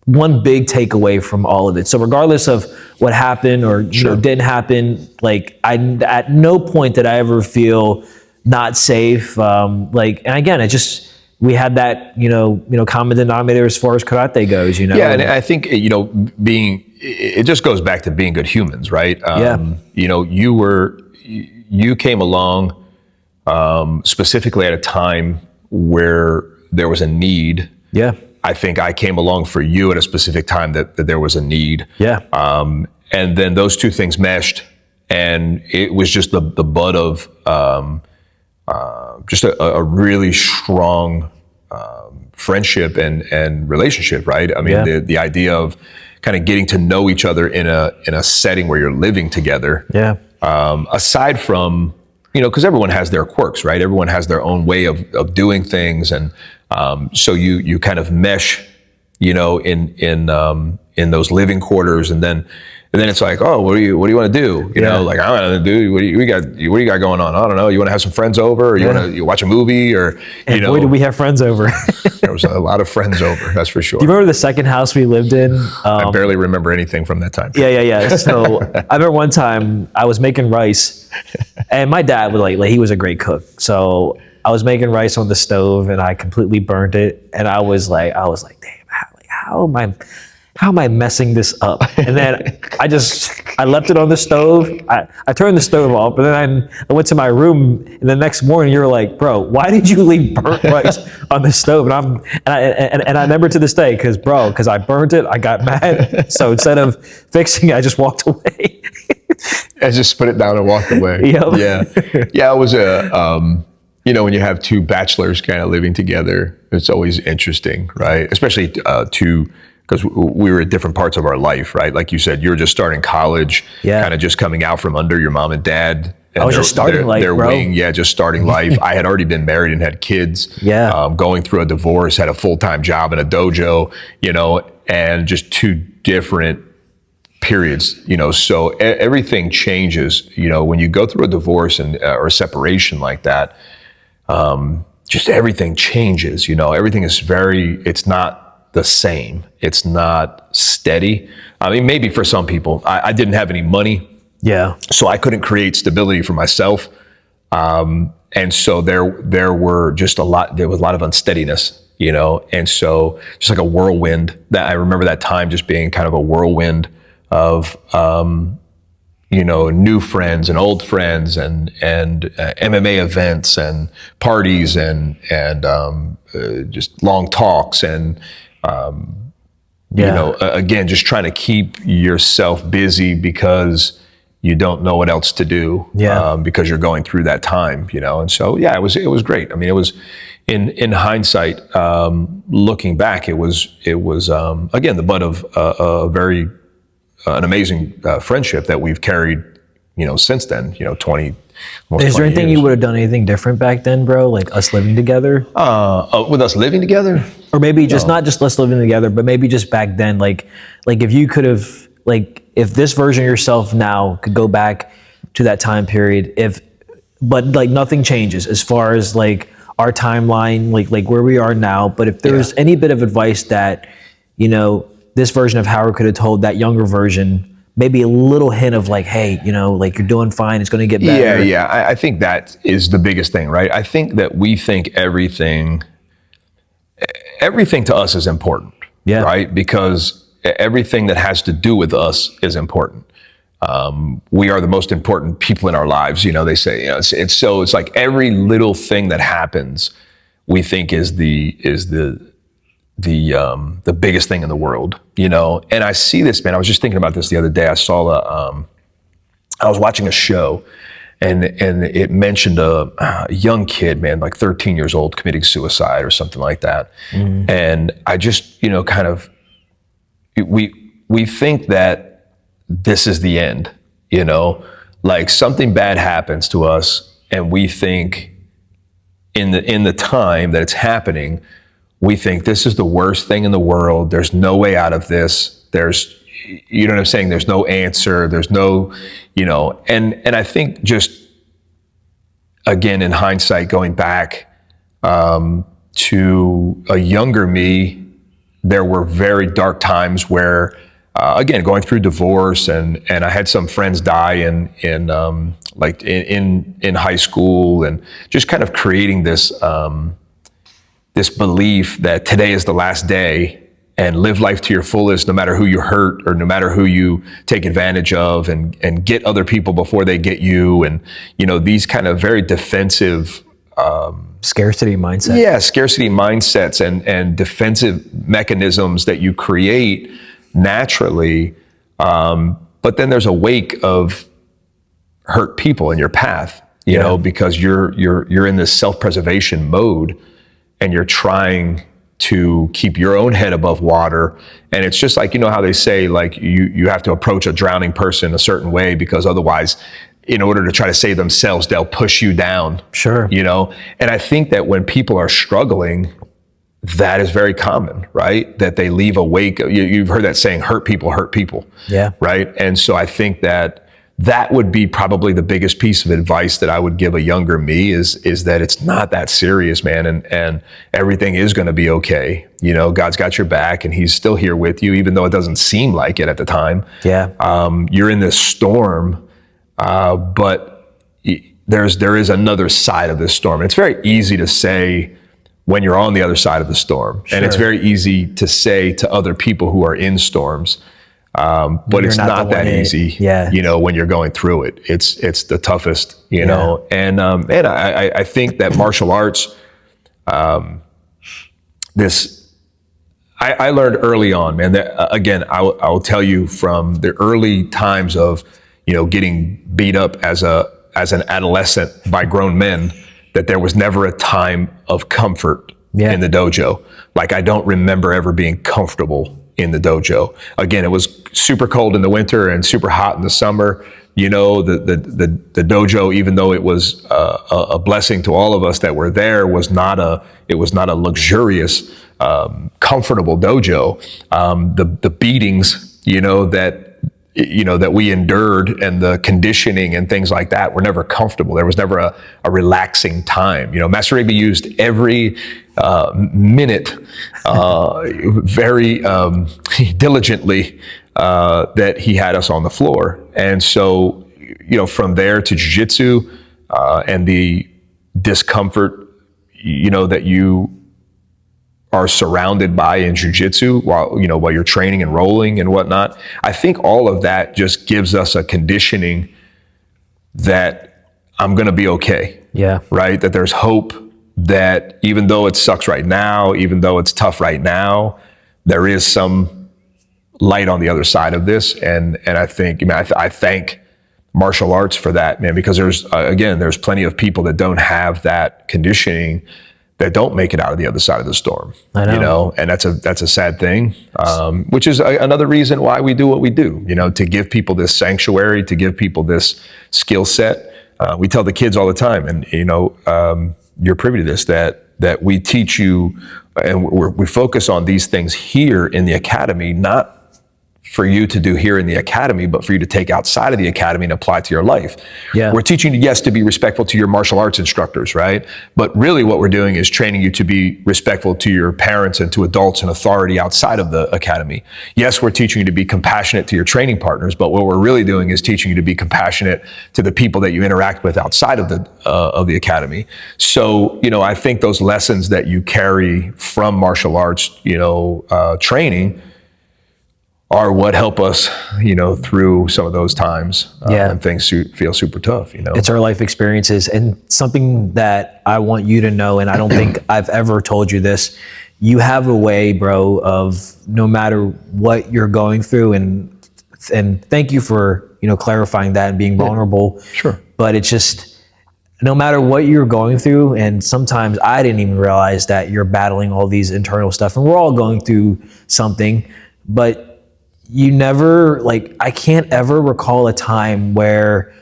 one big takeaway from all of it. So regardless of what happened or you know, didn't happen, like at no point did I ever feel not safe. Like, and again, we had that, you know, common denominator as far as karate goes, you know? Yeah. And I think, you know, it just goes back to being good humans, right? You know, you came along, specifically at a time where there was a need. Yeah. I think I came along for you at a specific time that there was a need. Yeah. And then those two things meshed, and it was just the bud of just a really strong friendship and relationship, right? I mean, the idea of kind of getting to know each other in a setting where you're living together. Yeah. Aside from, you know, because everyone has their quirks, right? Everyone has their own way of doing things, and so you kind of mesh, you know, in those living quarters, and then it's like, oh, what do you want to do? You know, like, I don't know, dude, what do you got going on? I don't know. You want to have some friends over, or you want to watch a movie, or and you know? Boy, did we have friends over. There was a lot of friends over, that's for sure. Do you remember the second house we lived in? I barely remember anything from that time. Yeah. So I remember one time I was making rice, and my dad was like he was a great cook. So I was making rice on the stove, and I completely burnt it. And I was like, damn, how am I messing this up? And then I left it on the stove. I turned the stove off, but then I went to my room, and the next morning you were like, bro, why did you leave burnt rice on the stove? And I remember to this day, because I burnt it, I got mad. So instead of fixing it, I just walked away. I just put it down and walked away. Yep. Yeah. It was you know, when you have two bachelors kind of living together, it's always interesting, right? Especially because we were at different parts of our life, right? Like you said, you were just starting college, kind of just coming out from under your mom and dad. And I was just starting life, their bro. wing, just starting life. I had already been married and had kids. Yeah. Going through a divorce, had a full-time job in a dojo, you know, and just two different periods, you know. So everything changes, you know, when you go through a divorce and or a separation like that. Just everything changes, you know. Everything is it's not the same. It's not steady. I mean, maybe for some people. I didn't have any money. Yeah. So I couldn't create stability for myself. And so there was a lot of unsteadiness, you know. And so just like a whirlwind, that I remember that time just being kind of a whirlwind of, you know, new friends and old friends and MMA events and parties and just long talks and, you know, again, just trying to keep yourself busy because you don't know what else to do because you're going through that time, And so, it was great. I mean, it was in hindsight, looking back, it was again, the butt of an amazing friendship that we've carried, since then, 20, almost Is there 20 anything years. you would have done anything different back then, bro? Like us living together? With us living together? Or maybe just not just us living together, but maybe just back then, like if you could have, if this version of yourself now could go back to that time period, but nothing changes as far as our timeline, like where we are now. But if there's any bit of advice that, this version of Howard could have told that younger version, maybe a little hint of hey, you're doing fine, it's going to get better. Yeah. I think that is the biggest thing, right? I think that we think everything to us is important, right? Because everything that has to do with us is important. We are the most important people in our lives. They say, it's like every little thing that happens, we think is the biggest thing in the world, And I see this, man. I was just thinking about this the other day. I saw I was watching a show, and it mentioned a young kid, man, like 13 years old, committing suicide or something like that. And I just, we think that this is the end, like something bad happens to us, and we think in the time that it's happening, we think this is the worst thing in the world. There's no way out of this. There's, you know what I'm saying? There's no answer. There's no, and I think just, again, in hindsight, going back to a younger me, there were very dark times where, again, going through divorce, and I had some friends die in high school, and just kind of creating this belief that today is the last day, and live life to your fullest, no matter who you hurt or no matter who you take advantage of, and get other people before they get you, and these kind of very defensive scarcity mindset. Yeah, scarcity mindsets and defensive mechanisms that you create naturally, but then there's a wake of hurt people in your path, you know, because you're in this self-preservation mode, and you're trying to keep your own head above water. And it's just like, how they say, like, you have to approach a drowning person a certain way, because otherwise, in order to try to save themselves, they'll push you down. Sure. And I think that when people are struggling, that is very common, right? That they leave a wake. You've heard that saying, hurt people. Yeah. Right. And so I think that would be probably the biggest piece of advice that I would give a younger me is that it's not that serious, man. And everything is going to be okay. God's got your back, and he's still here with you, even though it doesn't seem like it at the time. Yeah. You're in this storm, but there is another side of this storm. And it's very easy to say when you're on the other side of the storm. Sure. And it's very easy to say to other people who are in storms, but it's not that easy, when you're going through it. It's the toughest, know. And I think that martial arts, I learned early on, man, that, again, I will tell you from the early times of, getting beat up as an adolescent by grown men, that there was never a time of comfort in the dojo. Like, I don't remember ever being comfortable in the dojo. Again, it was super cold in the winter and super hot in the summer. The dojo, even though it was a blessing to all of us that were there, was not a luxurious, comfortable dojo. The beatings, that we endured, and the conditioning and things like that were never comfortable. There was never a relaxing time. Master Raby used every minute very diligently that he had us on the floor. And so, from there to Jiu-Jitsu and the discomfort, that you are surrounded by in Jiu-Jitsu while you're training and rolling and whatnot. I think all of that just gives us a conditioning that I'm going to be okay. Yeah. Right. That there's hope, that even though it sucks right now, even though it's tough right now, there is some light on the other side of this. And I think, I thank martial arts for that, man, because there's plenty of people that don't have that conditioning that don't make it out of the other side of the storm. I know. And that's a sad thing, which is another reason why we do what we do, to give people this sanctuary, to give people this skill set. We tell the kids all the time, and you're privy to this, that we teach you, and we focus on these things here in the academy, not for you to do here in the academy, but for you to take outside of the academy and apply to your life. Yeah. We're teaching you, yes, to be respectful to your martial arts instructors, right? But really what we're doing is training you to be respectful to your parents and to adults and authority outside of the academy. Yes, we're teaching you to be compassionate to your training partners, but what we're really doing is teaching you to be compassionate to the people that you interact with outside of the academy. So, I think those lessons that you carry from martial arts, training are what help us, through some of those times when things feel super tough, It's our life experiences, and something that I want you to know, and I don't think I've ever told you this, you have a way, bro, of no matter what you're going through, and thank you for, clarifying that and being vulnerable. Sure. But it's just, no matter what you're going through, and sometimes I didn't even realize that you're battling all these internal stuff, and we're all going through something, but you never, I can't ever recall a time where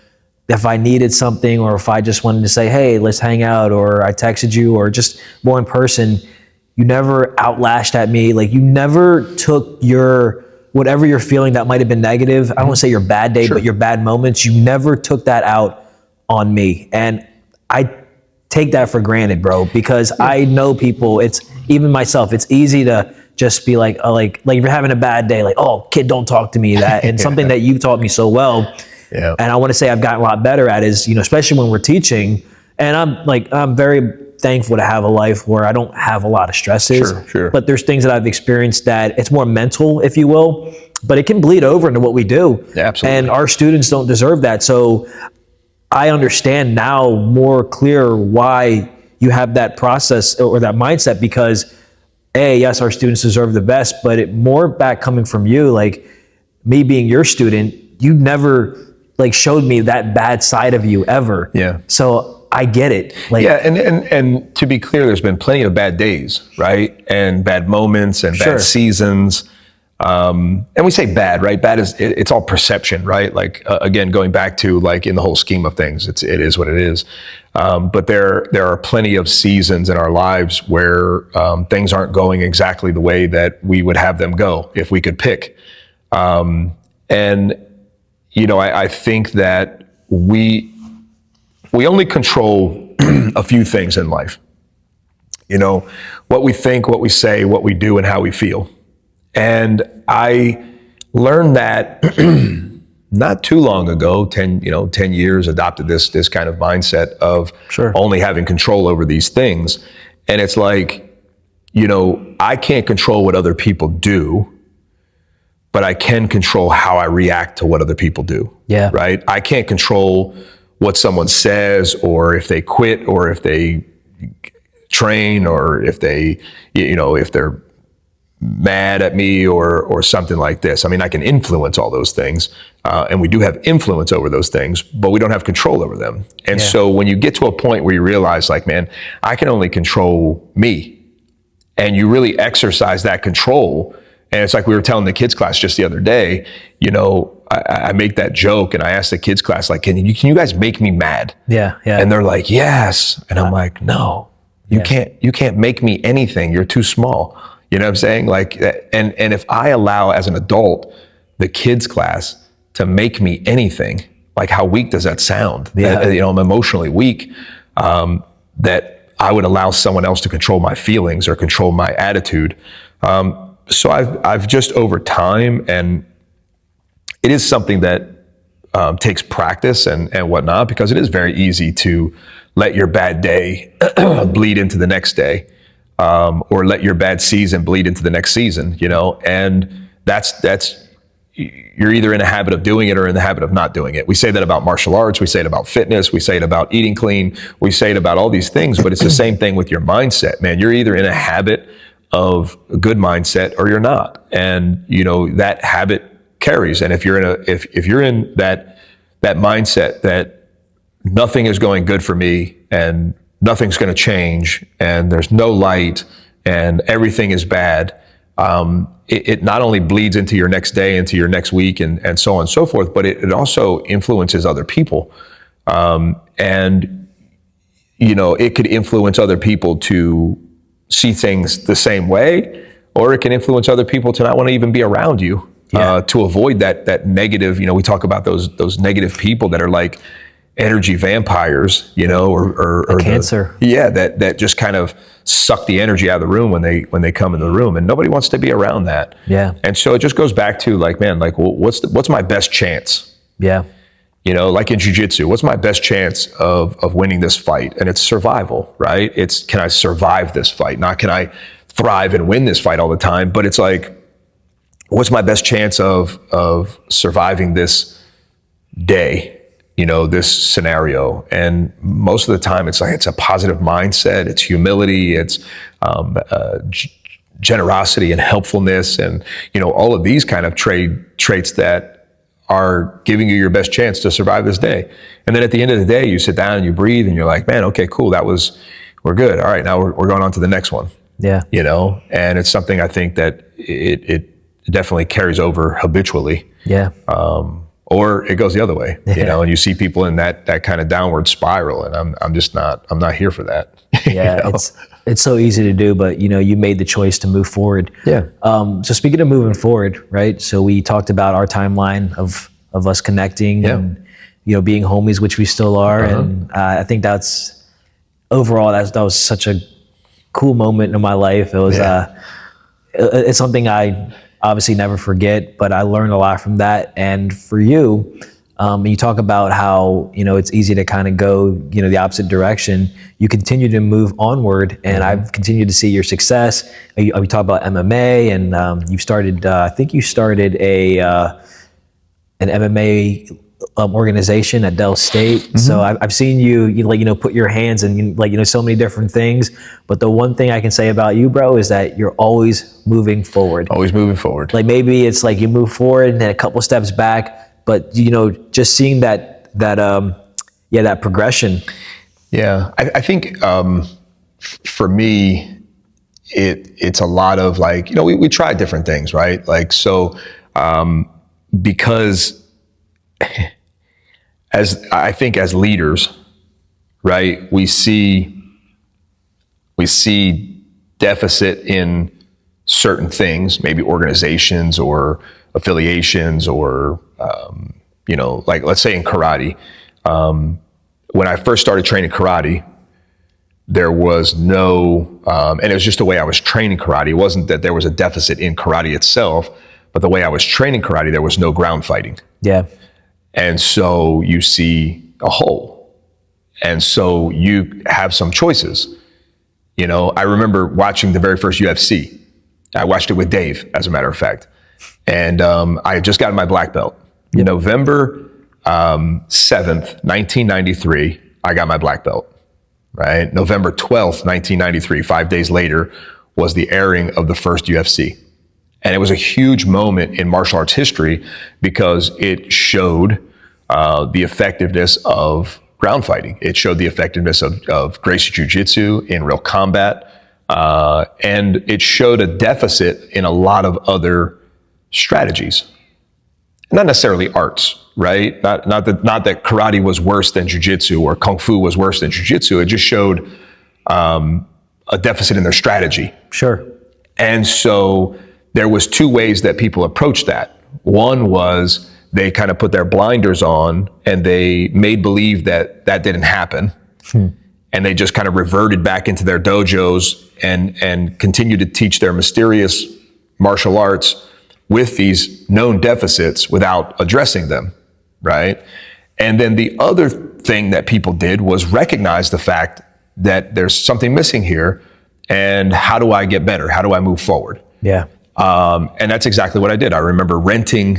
if I needed something, or if I just wanted to say, hey, let's hang out, or I texted you, or just more in person, you never outlashed at me. You never took whatever you're feeling that might have been negative. I don't want to say your bad day, but your bad moments, you never took that out on me. And I take that for granted, bro, because I know people, even myself, it's easy to just be like you're having a bad day, kid, don't talk to me, that. And something that you taught me so well, and I want to say I've gotten a lot better at is, especially when we're teaching, and I'm very thankful to have a life where I don't have a lot of stresses, Sure. But there's things that I've experienced that it's more mental, if you will, but it can bleed over into what we do. Yeah, absolutely. And our students don't deserve that. So I understand now more clear why you have that process or that mindset, because yes, our students deserve the best, but it more back coming from you, me being your student, you never showed me that bad side of you ever. Yeah. So I get it. And to be clear, there's been plenty of bad days, right? And bad moments and bad seasons. And we say bad, right? Bad it's all perception, right? Again, going back to in the whole scheme of things, it is what it is. But there are plenty of seasons in our lives where things aren't going exactly the way that we would have them go if we could pick. I think that we only control a few things in life. What we think, what we say, what we do, and how we feel. And I learned that not too long ago, 10 years, adopted this kind of mindset of only having control over these things. And it's I can't control what other people do, but I can control how I react to what other people do. Yeah. Right? I can't control what someone says, or if they quit, or if they train, or if they, if they're mad at me or something like this. I mean, I can influence all those things, and we do have influence over those things, but we don't have control over them. And so when you get to a point where you realize, man, I can only control me, and you really exercise that control. And it's we were telling the kids class just the other day, I make that joke, and I asked the kids class, can you guys make me mad? Yeah. And they're like, yes. And I'm like, no, you can't make me anything. You're too small. You know what I'm saying? And if I allow, as an adult, the kids class to make me anything, how weak does that sound? Yeah. I'm emotionally weak, that I would allow someone else to control my feelings or control my attitude. So I've just over time, and it is something that takes practice and whatnot, because it is very easy to let your bad day bleed into the next day. Or let your bad season bleed into the next season, and that's you're either in a habit of doing it or in the habit of not doing it. We say that about martial arts, we say it about fitness, we say it about eating clean, we say it about all these things, but it's the same thing with your mindset, man. You're either in a habit of a good mindset or you're not, and that habit carries. And if you're in that that mindset that nothing is going good for me and nothing's going to change and there's no light and everything is bad, it not only bleeds into your next day, into your next week, and so on and so forth, but it also influences other people. And, you know, it could influence other people to see things the same way, or it can influence other people to not want to even be around you, to avoid that negative, you know, we talk about those negative people that are like energy vampires, you know, or cancer. That just kind of suck the energy out of the room when they come in the room, and nobody wants to be around that. Yeah. And so it just goes back to like, man, like, well, what's my best chance? Yeah. You know, like in jiu-jitsu, what's my best chance of winning this fight? And it's survival, right? It's, can I survive this fight? Not can I thrive and win this fight all the time, but it's like, what's my best chance of surviving this day? You know, this scenario. And most of the time it's like, it's a positive mindset, it's humility, it's generosity and helpfulness, and, you know, all of these kind of traits that are giving you your best chance to survive this day. And then at the end of the day, you sit down and you breathe and you're like, man, okay, cool. We're good. All right, now we're going on to the next one. Yeah. You know, and it's something I think that it definitely carries over habitually. Yeah. Or it goes the other way, you know, and you see people in that kind of downward spiral, and I'm not here for that. Yeah. You know? It's so easy to do, but you know, you made the choice to move forward. Yeah. So speaking of moving forward, right? So we talked about our timeline of us connecting and, you know, being homies, which we still are. And I think that's overall, that was such a cool moment in my life. It was, it's something I obviously never forget, but I learned a lot from that. And for you, you talk about how, you know, it's easy to kind of go, you know, the opposite direction. You continue to move onward, and I've continued to see your success. We talk about MMA, and you've started, I think you started an MMA organization at Del State. So I've seen you like, you know, put your hands in like, you know, so many different things. But the one thing I can say about you, bro, is that you're always moving forward. Always moving forward. Like maybe it's like you move forward and then a couple steps back, but you know, just seeing that progression. Yeah, I think for me, it's a lot of like, you know, we tried different things, right? Like, so because as leaders, right, we see deficit in certain things, maybe organizations or affiliations, or you know, like let's say in karate. When I first started training karate, there was no, and it was just the way I was training karate. It wasn't that there was a deficit in karate itself, but the way I was training karate, there was no ground fighting. Yeah. And so you see a hole. And so you have some choices. You know, I remember watching the very first UFC. I watched it with Dave, as a matter of fact. And I had just gotten my black belt. November 7th, 1993, I got my black belt, right? November 12th, 1993, 5 days later, was the airing of the first UFC. And it was a huge moment in martial arts history because it showed the effectiveness of ground fighting. It showed the effectiveness of Gracie Jiu-Jitsu in real combat. And it showed a deficit in a lot of other strategies. Not necessarily arts, right? Not that karate was worse than jiu-jitsu or kung fu was worse than jiu-jitsu. It just showed a deficit in their strategy. Sure. And so there was two ways that people approached that. One was they kind of put their blinders on and they made believe that didn't happen. And they just kind of reverted back into their dojos and continued to teach their mysterious martial arts with these known deficits without addressing them, right? And then the other thing that people did was recognize the fact that there's something missing here, and how do I get better? How do I move forward? Yeah. And that's exactly what I did. I remember renting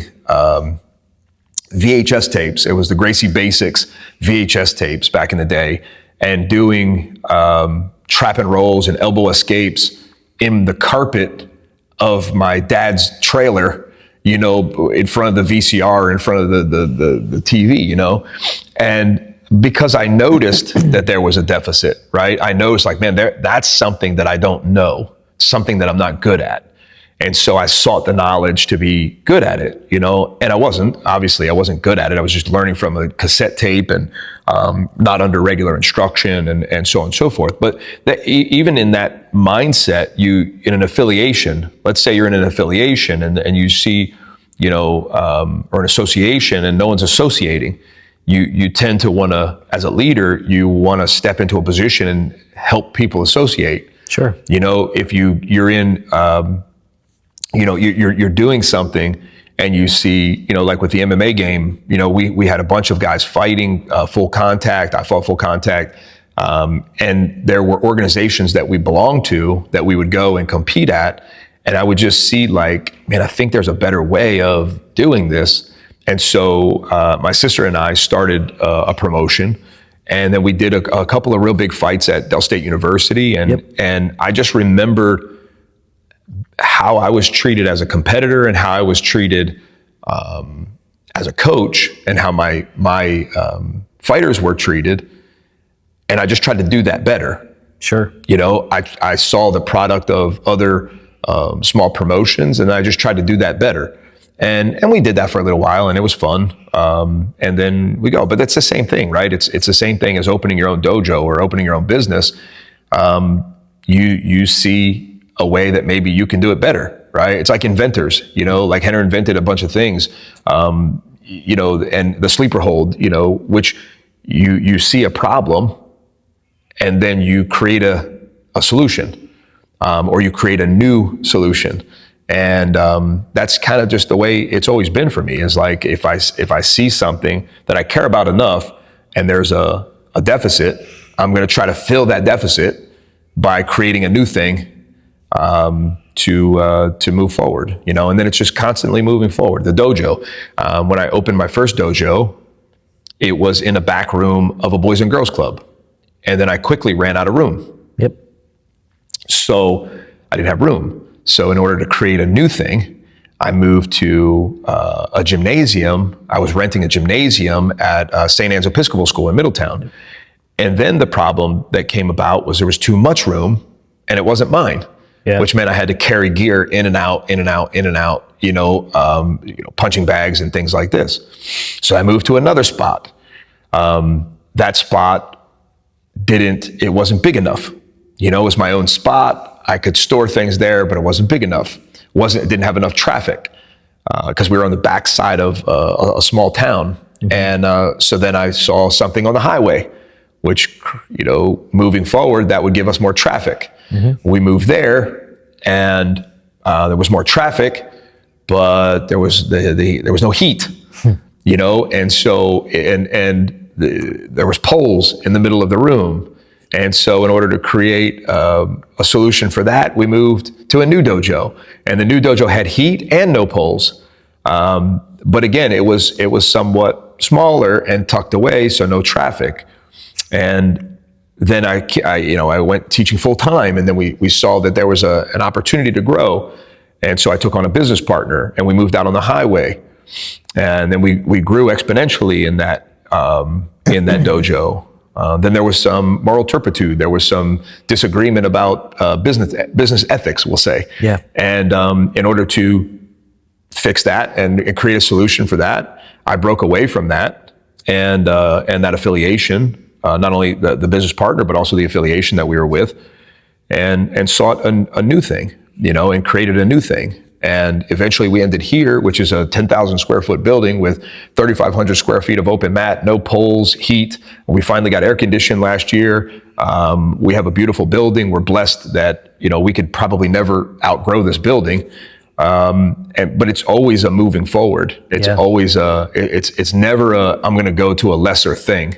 VHS tapes. It was the Gracie Basics VHS tapes back in the day, and doing trap and rolls and elbow escapes in the carpet of my dad's trailer in front of the VCR, in front of the TV, and because I noticed that there was a deficit, right? I noticed like, man, that's something that I don't know, something that I'm not good at. And so I sought the knowledge to be good at it, and I wasn't good at it. I was just learning from a cassette tape and not under regular instruction and so on and so forth. But even in that mindset, in an affiliation, let's say you're in an affiliation and you see, or an association and no one's associating, you tend to want to, as a leader, you want to step into a position and help people associate. Sure. If you're in, you're doing something and you see, like with the MMA game, we had a bunch of guys fighting full contact. I fought full contact. And there were organizations that we belonged to that we would go and compete at. And I would just see like, man, I think there's a better way of doing this. And so my sister and I started a promotion. And then we did a couple of real big fights at Del State University. And I just remembered how I was treated as a competitor and how I was treated as a coach and how my fighters were treated. And I just tried to do that better. Sure. I saw the product of other small promotions and I just tried to do that better. And we did that for a little while and it was fun. And then we go, but that's the same thing, right? It's the same thing as opening your own dojo or opening your own business. You see a way that maybe you can do it better, right? It's like inventors, like Henner invented a bunch of things, and the sleeper hold, which you see a problem and then you create a solution, or you create a new solution. And that's kind of just the way it's always been for me, is like, if I see something that I care about enough and there's a deficit, I'm going to try to fill that deficit by creating a new thing to move forward, and then it's just constantly moving forward. The dojo, when I opened my first dojo, it was in a back room of a Boys and Girls Club. And then I quickly ran out of room. Yep. So I didn't have room. So in order to create a new thing, I moved to a gymnasium. I was renting a gymnasium at St. Anne's Episcopal School in Middletown. And then the problem that came about was there was too much room and it wasn't mine. Yeah. Which meant I had to carry gear in and out, punching bags and things like this. So I moved to another spot. That spot it wasn't big enough. It was my own spot. I could store things there, but it wasn't big enough. It didn't have enough traffic because we were on the back side of a small town. Mm-hmm. And so then I saw something on the highway, which, moving forward, that would give us more traffic. Mm-hmm. We moved there and there was more traffic, but there was no heat, and so, there was poles in the middle of the room. And so in order to create a solution for that, we moved to a new dojo, and the new dojo had heat and no poles. But again, it was somewhat smaller and tucked away, so no traffic. And then I went teaching full time, and then we saw that there was an opportunity to grow. And so I took on a business partner and we moved out on the highway. And then we grew exponentially in that dojo. Then there was some moral turpitude. There was some disagreement about business ethics, we'll say. Yeah. And in order to fix that and create a solution for that, I broke away from that and that affiliation, not only the business partner, but also the affiliation that we were with, and sought a new thing, and created a new thing. And eventually we ended here, which is a 10,000 square foot building with 3,500 square feet of open mat, no poles, heat. We finally got air conditioned last year. We have a beautiful building. We're blessed that, we could probably never outgrow this building. But it's always a moving forward. It's always it's never I'm going to go to a lesser thing.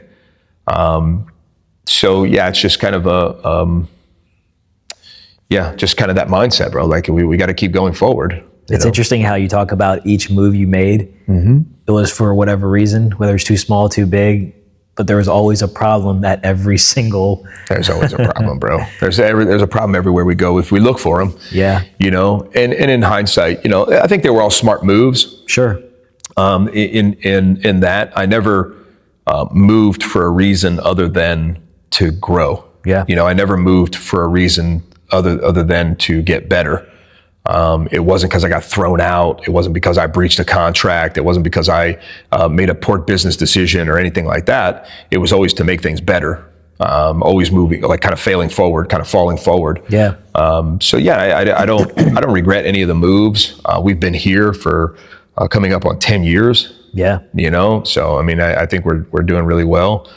It's just kind of just kind of that mindset, bro. Like we got to keep going forward. It's interesting how you talk about each move you made. Mm-hmm. It was for whatever reason, whether it's too small, too big. but there was always a problem at every single. There's always a problem, bro. There's a problem everywhere we go if we look for them. Yeah. You know, and in hindsight, you know, I think they were all smart moves. Sure. In that, I never moved for a reason other than to grow. Yeah. You know, I never moved for a reason other than to get better. It wasn't because I got thrown out. It wasn't because I breached a contract. It wasn't because I made a poor business decision or anything like that. It was always to make things better. Always moving, like kind of failing forward, kind of falling forward. Yeah. So yeah, I don't regret any of the moves. We've been here for coming up on 10 years. Yeah. You know, so I mean, I think we're doing really well.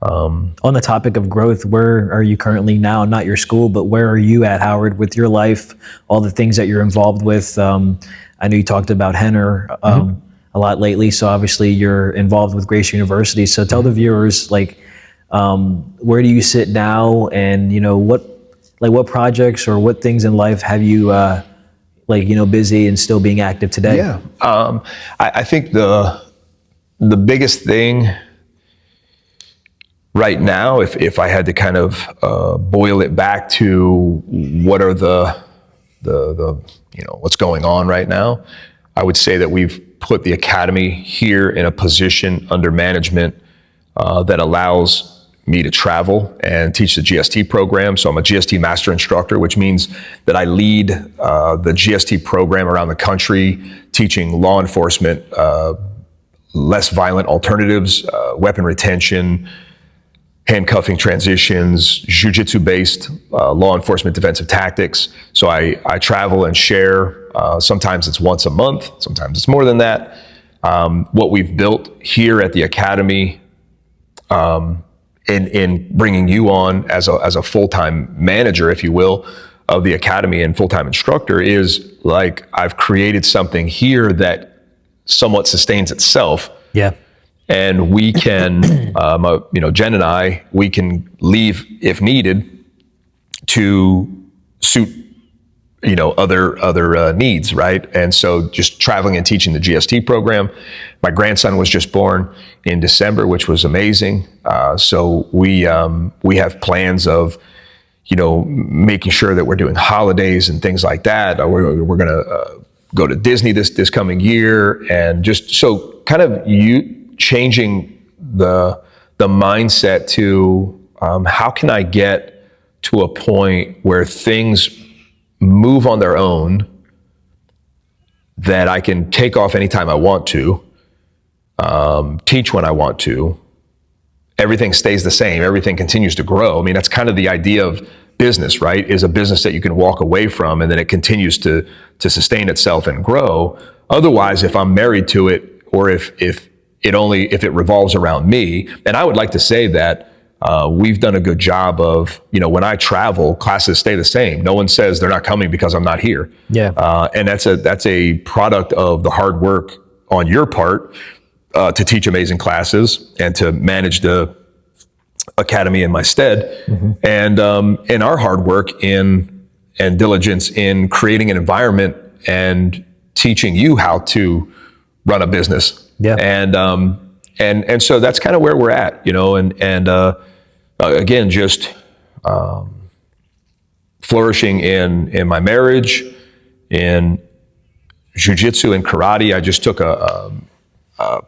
On the topic of growth, where are you currently now? Not your school, but where are you at, Howard, with your life, all the things that you're involved with? I know you talked about Henner a lot lately, so obviously you're involved with Gracie University. So tell the viewers, like, where do you sit now, and you know what projects or what things in life have you busy and still being active today? Yeah, I think the biggest thing right now, if I had to kind of boil it back to what are the what's going on right now, I would say that we've put the academy here in a position under management that allows me to travel and teach the GST program. So I'm a GST master instructor, which means that I lead the GST program around the country, teaching law enforcement less violent alternatives, weapon retention, handcuffing transitions, Jiu-Jitsu based law enforcement defensive tactics. So I travel and share. Sometimes it's once a month, sometimes it's more than that. What we've built here at the academy, in bringing you on as a full-time manager, if you will, of the academy and full-time instructor, is like I've created something here that somewhat sustains itself. Yeah. And we can, Jen and I, we can leave if needed to suit, other needs, right? And so just traveling and teaching the GST program. My grandson was just born in December, which was amazing. So we have plans of, making sure that we're doing holidays and things like that. We're going to go to Disney this coming year, and just so kind of changing the mindset to how can I get to a point where things move on their own, that I can take off anytime I want to, teach when I want to, everything stays the same, everything continues to grow. I mean, that's kind of the idea of business, right? Is a business that you can walk away from and then it continues to sustain itself and grow. Otherwise, if I'm married to it, or if it revolves around me, and I would like to say that we've done a good job of, when I travel, classes stay the same. No one says they're not coming because I'm not here. Yeah. And that's a product of the hard work on your part to teach amazing classes and to manage the academy in my stead. Mm-hmm. And our hard work and diligence in creating an environment and teaching you how to run a business. Yeah. And so that's kind of where we're at, and again, just flourishing in my marriage, in jiu-jitsu and karate. I just took a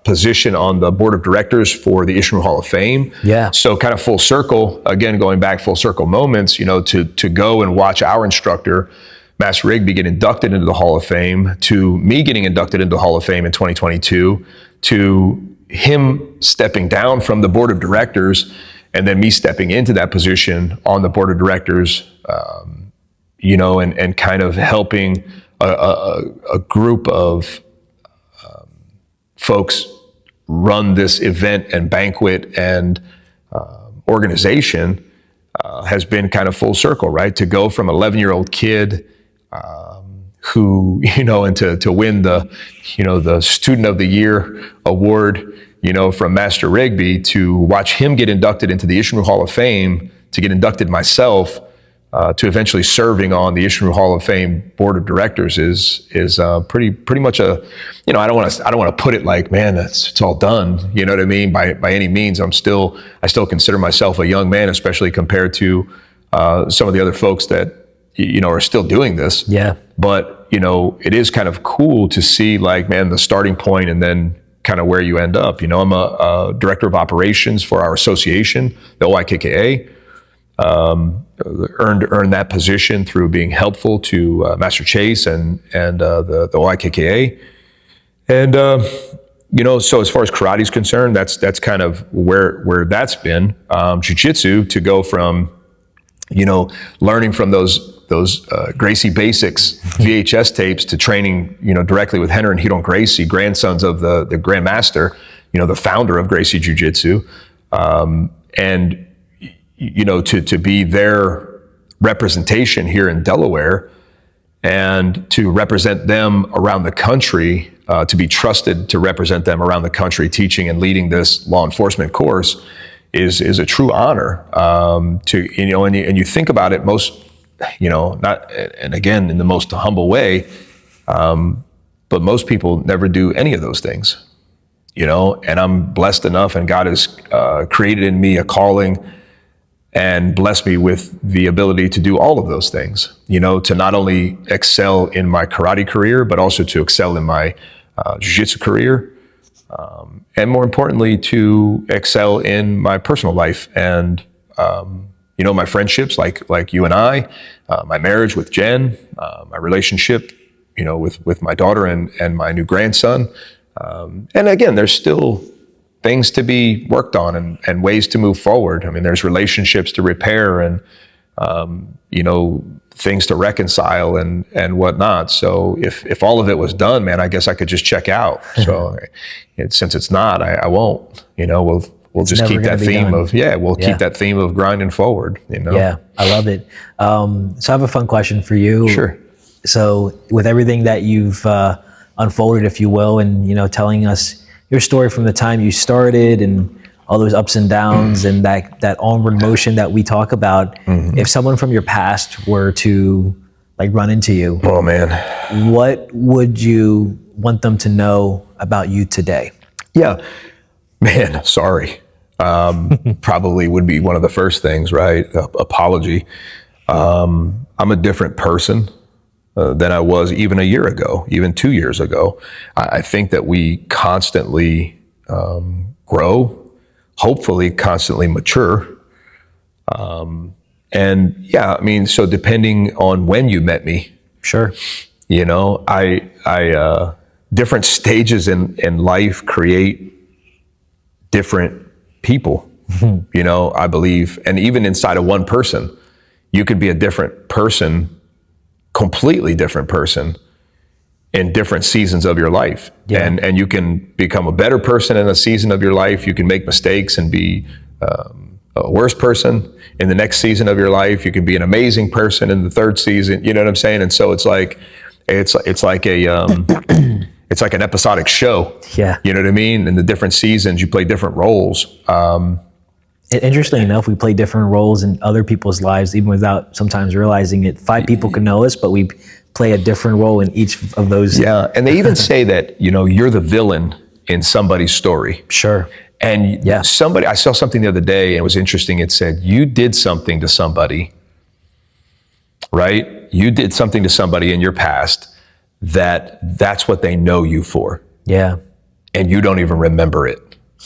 position on the board of directors for the Ishmael Hall of Fame. Yeah. So kind of full circle, again, going back full circle moments, to go and watch our instructor, Master Rigby, get inducted into the Hall of Fame, to me getting inducted into the Hall of Fame in 2022, to him stepping down from the board of directors, and then me stepping into that position on the board of directors, and kind of helping a group of folks run this event and banquet and organization has been kind of full circle, right? To go from an 11-year-old kid who, and to win the Student of the Year award, from Master Rigby, to watch him get inducted into the Ishmael Hall of Fame, to get inducted myself, to eventually serving on the Ishmael Hall of Fame board of directors is pretty much a, I don't want to put it like, man, it's all done. You know what I mean? By any means, I still consider myself a young man, especially compared to some of the other folks that are still doing this. Yeah. But it is kind of cool to see, like, man, the starting point and then kind of where you end up. I'm a director of operations for our association, the OIKKA. Earned that position through being helpful to Master Chase and the OIKKA. And so as far as karate is concerned, that's kind of where that's been. Jiu-Jitsu, to go from learning from those Gracie Basics VHS tapes to training directly with Henry and Hiron Gracie, grandsons of the Grandmaster, the founder of Gracie Jiu-Jitsu, and to be their representation here in Delaware and to represent them around the country, to be trusted to represent them around the country, teaching and leading this law enforcement course is a true honor. And you think about it, most, not, and again, in the most humble way, but most people never do any of those things, and I'm blessed enough, and God has created in me a calling and blessed me with the ability to do all of those things, to not only excel in my karate career, but also to excel in my jiu-jitsu career. And more importantly, to excel in my personal life and, my friendships like you and I, my marriage with Jen, my relationship, with my daughter and my new grandson. And again, there's still things to be worked on and ways to move forward. I mean, there's relationships to repair and, things to reconcile and whatnot. So if all of it was done, man, I guess I could just check out. So since it's not, I won't, we'll just keep that theme of, keep that theme of grinding forward, Yeah, I love it. So I have a fun question for you. Sure. So with everything that you've unfolded, if you will, and, telling us your story from the time you started and all those ups and downs and that onward motion that we talk about, if someone from your past were to run into you, oh man, what would you want them to know about you today? Yeah, man, sorry. Probably would be one of the first things, right? Apology. I'm a different person than I was even a year ago, even 2 years ago. I think that we constantly grow, hopefully constantly mature. And yeah, I mean, so depending on when you met me, sure, I different stages in life create different people, I believe. And even inside of one person, you could be a different person, completely different person in different seasons of your life. Yeah. And you can become a better person in a season of your life. You can make mistakes and be a worse person in the next season of your life. You can be an amazing person in the third season. You know what I'm saying? And so it's like it's like an episodic show. Yeah. You know what I mean? In the different seasons, you play different roles. Interestingly enough, we play different roles in other people's lives, even without sometimes realizing it. 5 people can know us, but we play a different role in each of those. Yeah, and they even say that, you're the villain in somebody's story. Sure. And I saw something the other day, and it was interesting. It said, you did something to somebody, right? You did something to somebody in your past that's what they know you for. Yeah. And you don't even remember it.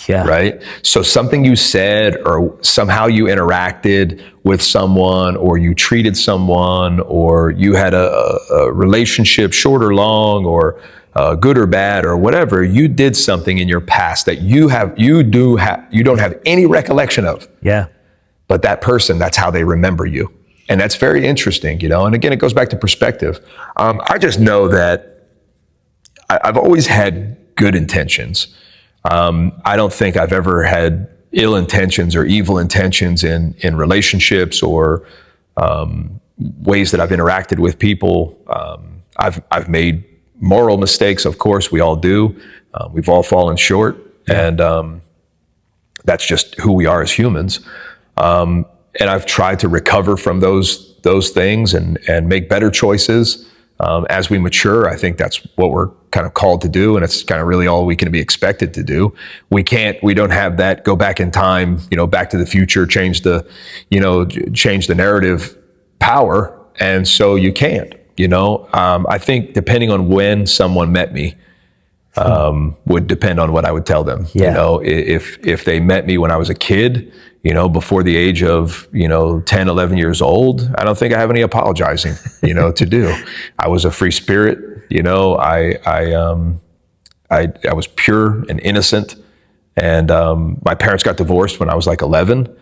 Yeah. Right? So something you said or somehow you interacted with someone or you treated someone or you had a relationship, short or long or good or bad or whatever, you did something in your past that you don't have any recollection of. Yeah. But that person, that's how they remember you. And that's very interesting, And again, it goes back to perspective. I just know that I've always had good intentions. I don't think I've ever had ill intentions or evil intentions in relationships or ways that I've interacted with people. I've made moral mistakes, of course, we all do. We've all fallen short, and that's just who we are as humans. And I've tried to recover from those those things and make better choices as we mature. I think that's what we're kind of called to do, and it's kind of really all we can be expected to do. We don't have that go back in time, Back to the Future, change the narrative power, and so you can't. I think depending on when someone met me, would depend on what I would tell them. Yeah. If they met me when I was a kid, before the age of 10, 11 years old, I don't think I have any apologizing to do. I was a free spirit. I was pure and innocent, and my parents got divorced when I was like 11,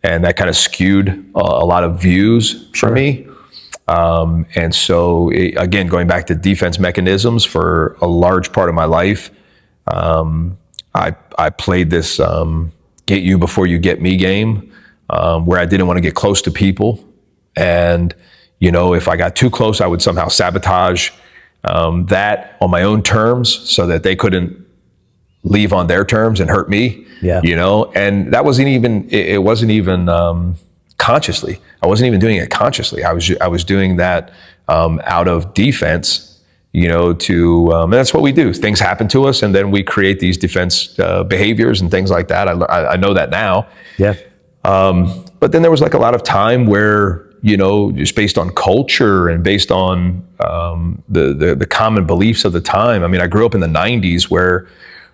and that kind of skewed a lot of views for me. And so, again, going back to defense mechanisms, for a large part of my life, I played this get you before you get me game, where I didn't want to get close to people. And, if I got too close, I would somehow sabotage that on my own terms so that they couldn't leave on their terms and hurt me. Yeah. And that wasn't even consciously. I wasn't even doing it consciously. I was doing that out of defense, and that's what we do. Things happen to us, and then we create these defense behaviors and things like that. I know that now. Yeah. But then there was like a lot of time where, just based on culture and based on the common beliefs of the time. I mean, I grew up in the 90s where,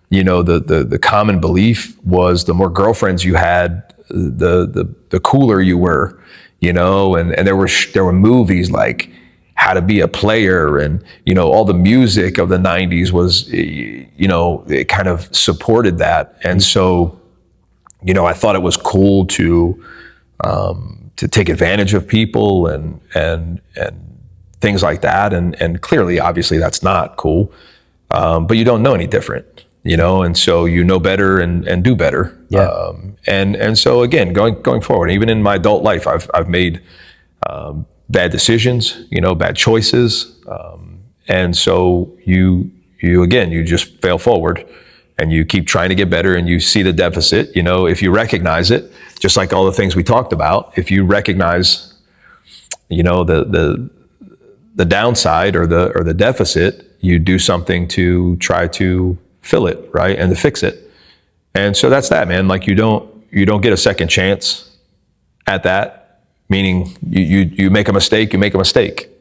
the common belief was the more girlfriends you had, the cooler you were, and there were movies like How to Be a Player, and all the music of the 90s was, it kind of supported that. And so, I thought it was cool to take advantage of people and things like that, and clearly, obviously, that's not cool. But you don't know any different. And so you know better and do better. Yeah. And so again, going forward, even in my adult life, I've made bad decisions, bad choices, and so you just fail forward, and you keep trying to get better, and you see the deficit. If you recognize it, just like all the things we talked about, if you recognize, the downside or the deficit, you do something to try to fill it, right, and to fix it. And so that's that, man. Like you don't get a second chance at that. Meaning you make a mistake,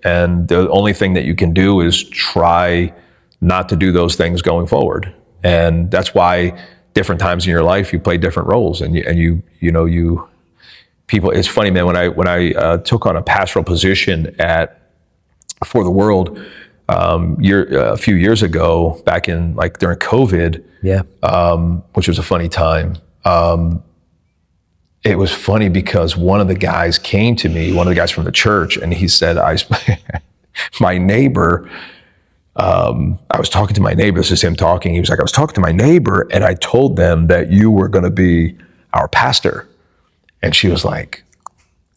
and the only thing that you can do is try not to do those things going forward. And that's why different times in your life you play different roles, and you people. It's funny, man. When I took on a pastoral position for the World. A few years ago, back in during COVID, which was a funny time. It was funny because one of the guys came to me, one of the guys from the church, and he said, my neighbor, I was talking to my neighbor, this is him talking, he was like, I was talking to my neighbor, and I told them that you were going to be our pastor. And she was like,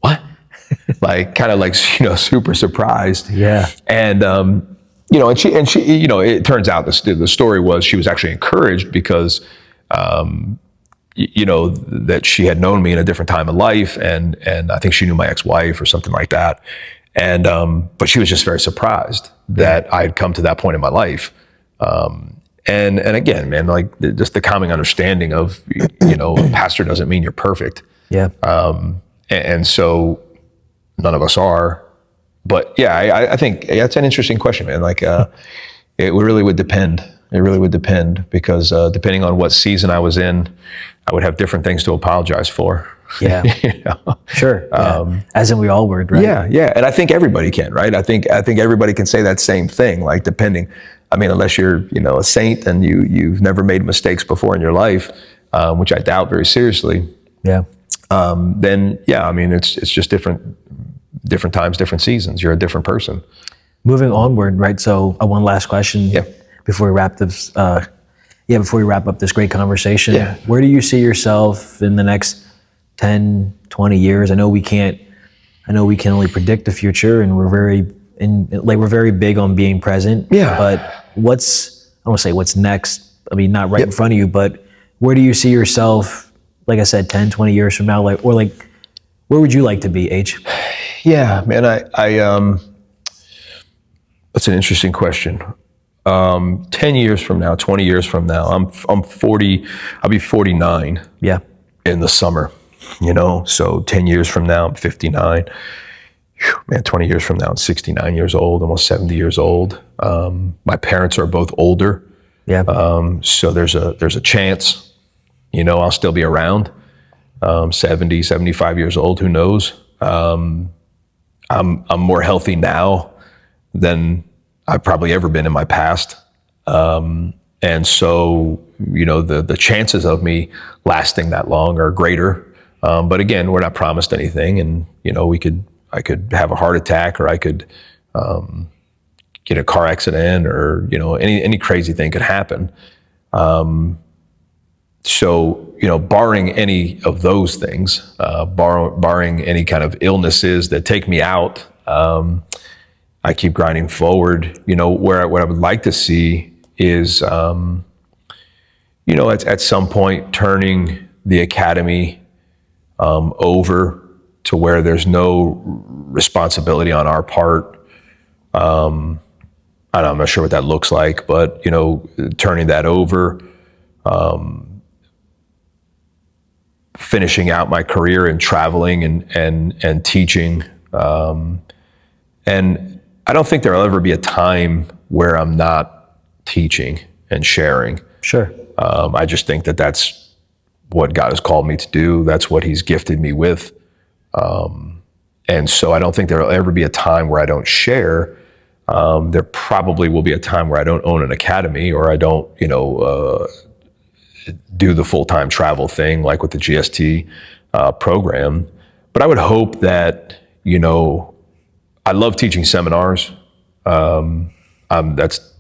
what? Super surprised. Yeah. And, and she, it turns out the story was she was actually encouraged because, that she had known me in a different time of life, and I think she knew my ex-wife or something like that. And, but she was just very surprised that I had come to that point in my life. And again, man, just the common understanding of, a pastor doesn't mean you're perfect. Yeah. And so none of us are. But yeah, I think that's an interesting question, man. It really would depend. It really would depend because depending on what season I was in, I would have different things to apologize for. Yeah. Sure. Yeah. As in we all were, right? Yeah. And I think everybody can, right? I think everybody can say that same thing, depending. I mean, unless you're, a saint and you've never made mistakes before in your life, which I doubt very seriously. Yeah. Then yeah, I mean, it's just different times, different seasons. You're a different person. Moving onward, right? So one last question before we wrap this. Before we wrap up this great conversation. Yeah. Where do you see yourself in the next 10, 20 years? I know we can only predict the future, and we're very big on being present. Yeah. But I don't want to say what's next. I mean, not right in front of you, but where do you see yourself, like I said, 10, 20 years from now? Where would you like to be, H? Yeah, man, that's an interesting question. 10 years from now, 20 years from now, I'm 40, I'll be 49 in the summer, so 10 years from now, I'm 59. Whew, man, 20 years from now, I'm 69 years old, almost 70 years old. My parents are both older. So there's a chance, I'll still be around, 70, 75 years old, who knows? I'm more healthy now than I've probably ever been in my past. And so, the chances of me lasting that long are greater. But again, we're not promised anything. And, I could have a heart attack, or I could get a car accident, or, any crazy thing could happen. So, barring any of those things, barring any kind of illnesses that take me out, I keep grinding forward. What I would like to see is, at some point turning the academy over to where there's no responsibility on our part. I'm not sure what that looks like, but turning that over, finishing out my career and traveling and teaching, and I don't think there'll ever be a time where I'm not teaching and sharing. Sure. I just think that that's what God has called me to do. That's what He's gifted me with. And so I don't think there'll ever be a time where I don't share. There probably will be a time where I don't own an academy, or I don't, do the full-time travel thing like with the GST program. But I would hope that, I love teaching seminars. That's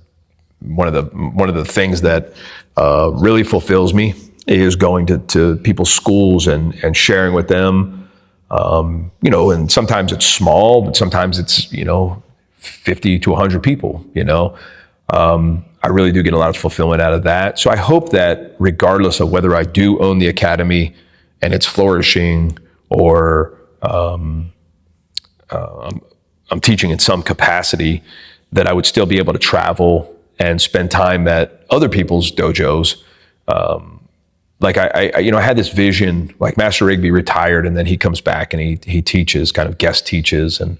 one of the things that really fulfills me, is going to people's schools and sharing with them. And sometimes it's small, but sometimes it's 50 to 100 people. I really do get a lot of fulfillment out of that. So I hope that regardless of whether I do own the academy and it's flourishing, or I'm teaching in some capacity, that I would still be able to travel and spend time at other people's dojos. Like I had this vision, like Master Rigby retired, and then he comes back and he teaches, kind of guest teaches. And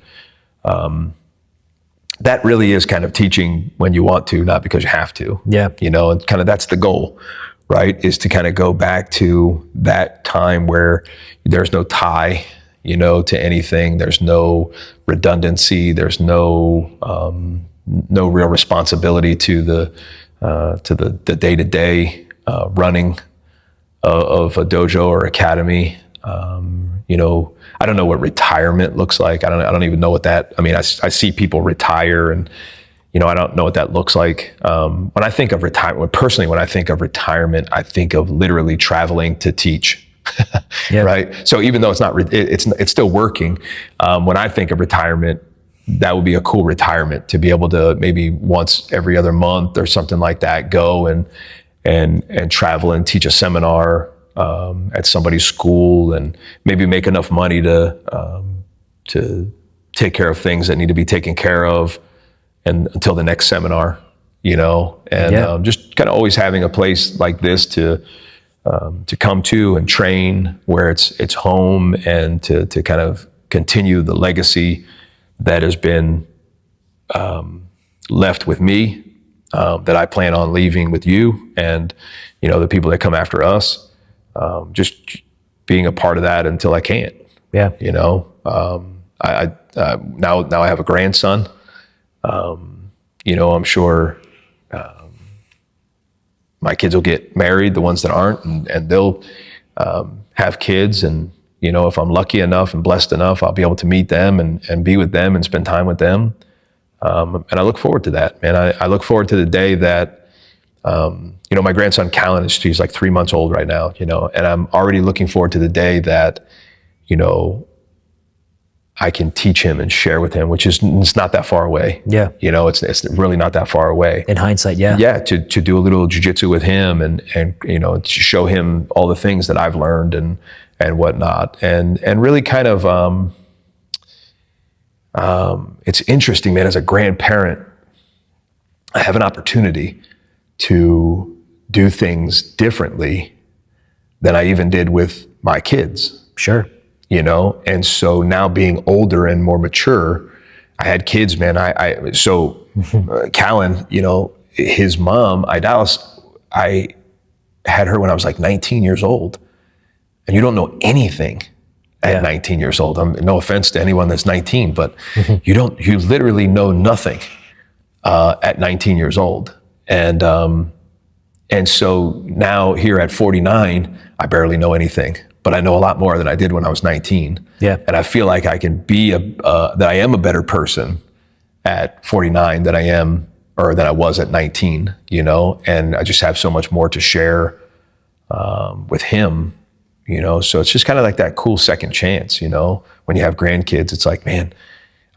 that really is kind of teaching when you want to, not because you have to. Yeah. And kind of that's the goal, right? Is to kind of go back to that time where there's no tie, to anything. There's no redundancy. There's no real responsibility to the day-to-day running of a dojo or academy. I don't know what retirement looks like. I don't even know what that. I mean, I see people retire, and I don't know what that looks like. When I think of retirement, personally, when I think of retirement, I think of literally traveling to teach. Yeah. Right. So even though it's not, it's still working. When I think of retirement, that would be a cool retirement, to be able to maybe once every other month or something like that, go and travel and teach a seminar at somebody's school, and maybe make enough money to take care of things that need to be taken care of, and until the next seminar, and just kind of always having a place like this to come to and train, where it's home, and to kind of continue the legacy that has been left with me, that I plan on leaving with you and the people that come after us. Just being a part of that until I can't. Yeah. I now I have a grandson. I'm sure my kids will get married, the ones that aren't, and they'll have kids. And, if I'm lucky enough and blessed enough, I'll be able to meet them and be with them and spend time with them. And I look forward to that, man. I look forward to the day that, my grandson Callan, he's like 3 months old right now, and I'm already looking forward to the day that, I can teach him and share with him, it's not that far away. Yeah. It's really not that far away. In hindsight, yeah. Yeah, to do a little jiu-jitsu with him and to show him all the things that I've learned and whatnot. And really kind of, it's interesting, man, as a grandparent, I have an opportunity to do things differently than I even did with my kids. Sure. You know, and so now being older and more mature, I had kids, man. Callan, you know, his mom, Idalis, I had her when I was like 19 years old, and you don't know anything at 19 years old. No offense to anyone that's 19, but you literally know nothing at 19 years old. And so now here at 49, I barely know anything, but I know a lot more than I did when I was 19. Yeah. And I feel like I can be that I am a better person at 49 than I am, or than I was at 19, you know, and I just have so much more to share with him, you know, so it's just kind of like that cool second chance, you know, when you have grandkids, it's like, man,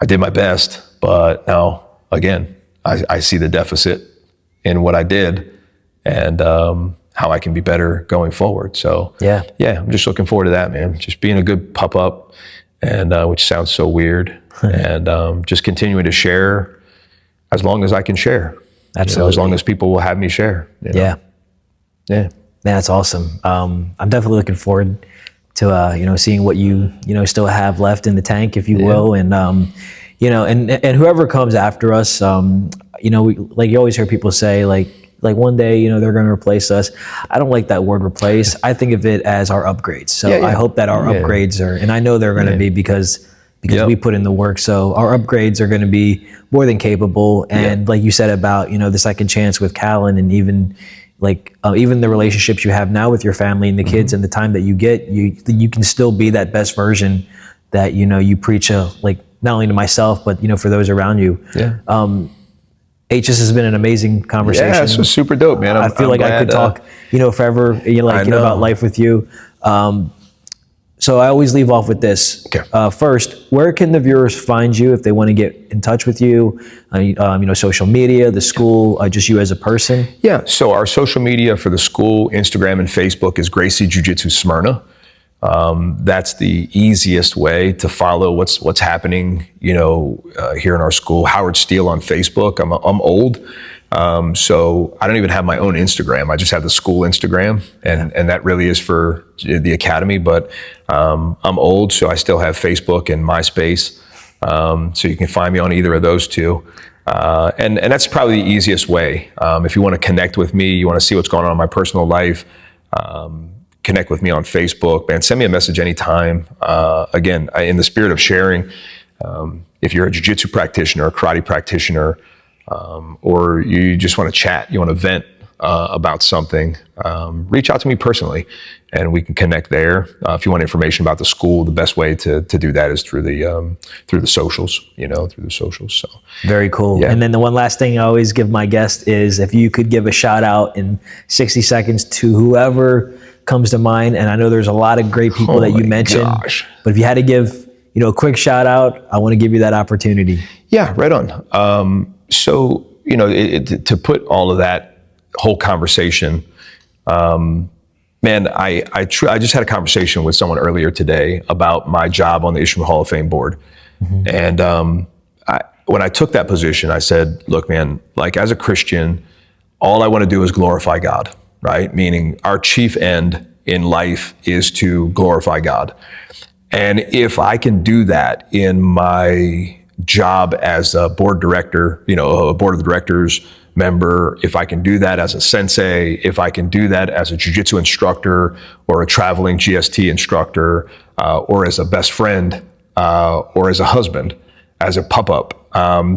I did my best, but now again, I see the deficit in what I did, and how I can be better going forward. So yeah, I'm just looking forward to that, man. Just being a good pup up, and which sounds so weird, and just continuing to share as long as I can share. Absolutely. You know, as long as people will have me share. You know? Yeah. That's awesome. I'm definitely looking forward to you know, seeing what you know still have left in the tank, if you will, and you know, and whoever comes after us, you know, like you always hear people say, like one day, you know, they're going to replace us. I don't like that word replace. I think of it as our upgrades. So I hope that our upgrades are, and I know they're going to be because we put in the work. So our upgrades are going to be more than capable. And like you said about, you know, the second chance with Callan, and even like even the relationships you have now with your family and the kids, and the time that you get, you can still be that best version that, you know, you preach like not only to myself, but, you know, for those around you. H, this has been an amazing conversation. Yeah, this was super dope, man. I feel like I could talk, you know, forever, you know, like, you know, about life with you. So I always leave off with this. Okay. First, where can the viewers find you if they want to get in touch with you? You know, social media, the school, just you as a person? Yeah, so our social media for the school, Instagram and Facebook, is Gracie Jiu-Jitsu Smyrna. That's the easiest way to follow what's happening, you know, here in our school. Howard Steele on Facebook. I'm old, so I don't even have my own Instagram. I just have the school Instagram, and that really is for the academy. But I'm old, so I still have Facebook and MySpace. So you can find me on either of those two. And that's probably the easiest way. If you want to connect with me, you want to see what's going on in my personal life, connect with me on Facebook, man. Send me a message anytime. Again, in the spirit of sharing, if you're a jiu-jitsu practitioner, a karate practitioner, or you just want to chat, you want to vent about something, reach out to me personally, and we can connect there. If you want information about the school, the best way to do that is through the socials, you know, through the socials. So very cool. Yeah. And then the one last thing I always give my guest is if you could give a shout out in 60 seconds to whoever comes to mind. And I know there's a lot of great people that you mentioned, but if you had to give, you know, a quick shout out, I want to give you that opportunity. Yeah, right on. So, you know, to put all of that whole conversation, man, I just had a conversation with someone earlier today about my job on the Ishmael Hall of Fame board. And when I took that position, I said, look, man, like as a Christian, all I want to do is glorify God, right? Meaning our chief end in life is to glorify God. And if I can do that in my job as a board director, you know, a board of directors member, if I can do that as a sensei, if I can do that as a jiu-jitsu instructor or a traveling GST instructor, or as a best friend, or as a husband, as a pup-up,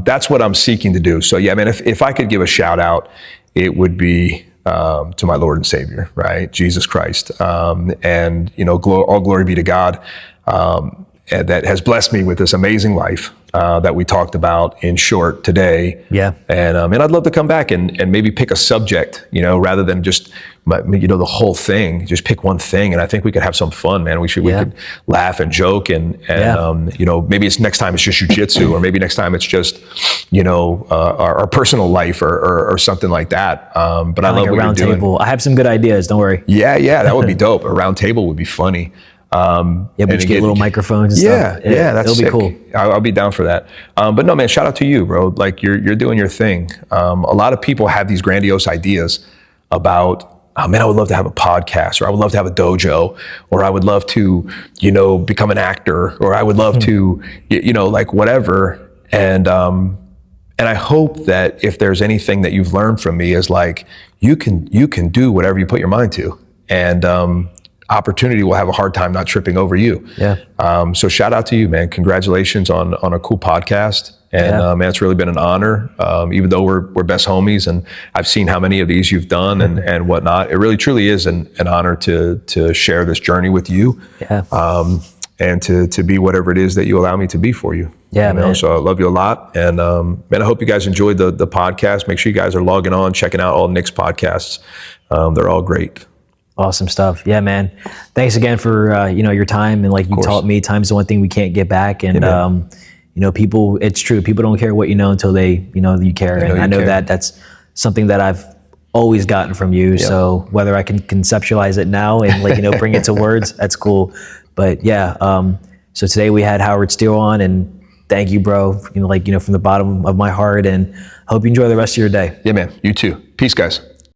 that's what I'm seeking to do. So yeah, man, if I could give a shout out, it would be to my Lord and Savior, right? Jesus Christ. And, you know, all glory be to God, that has blessed me with this amazing life that we talked about in short today. Yeah. And I'd love to come back and maybe pick a subject, you know, rather than just, you know, the whole thing, just pick one thing. And I think we could have some fun, man. We could laugh and joke and you know, maybe next time it's just jiu-jitsu, or maybe next time it's just, you know, our personal life or something like that. But I love what you're doing. Table. I have some good ideas. Don't worry. Yeah. That would be dope. A round table would be funny. Yeah, but you get little microphones and stuff. Yeah, that's it'll sick. be cool. I'll be down for that. But no, man, shout out to you, bro. Like you're doing your thing. A lot of people have these grandiose ideas about, oh man, I would love to have a podcast, or I would love to have a dojo, or I would love to, become an actor, or I would love to, like whatever. And I hope that if there's anything that you've learned from me is like, you can do whatever you put your mind to. And opportunity will have a hard time not tripping over you. Yeah. So shout out to you, man. Congratulations on a cool podcast. And man, it's really been an honor. Even though we're best homies, and I've seen how many of these you've done and whatnot. It really truly is an honor to share this journey with you. Yeah. And to be whatever it is that you allow me to be for you. Yeah, man. So I love you a lot. And man, I hope you guys enjoyed the podcast. Make sure you guys are logging on, checking out all Nick's podcasts. They're all great. Awesome stuff. Yeah, man. Thanks again for your time, and like you taught me, time's the one thing we can't get back. And people, it's true. People don't care what you know until they you care. And I know that that's something that I've always gotten from you. Yep. So whether I can conceptualize it now and bring it to words, that's cool. But yeah, so today we had Howard Steele on, and thank you, bro. From the bottom of my heart, and hope you enjoy the rest of your day. Yeah, man. You too. Peace, guys.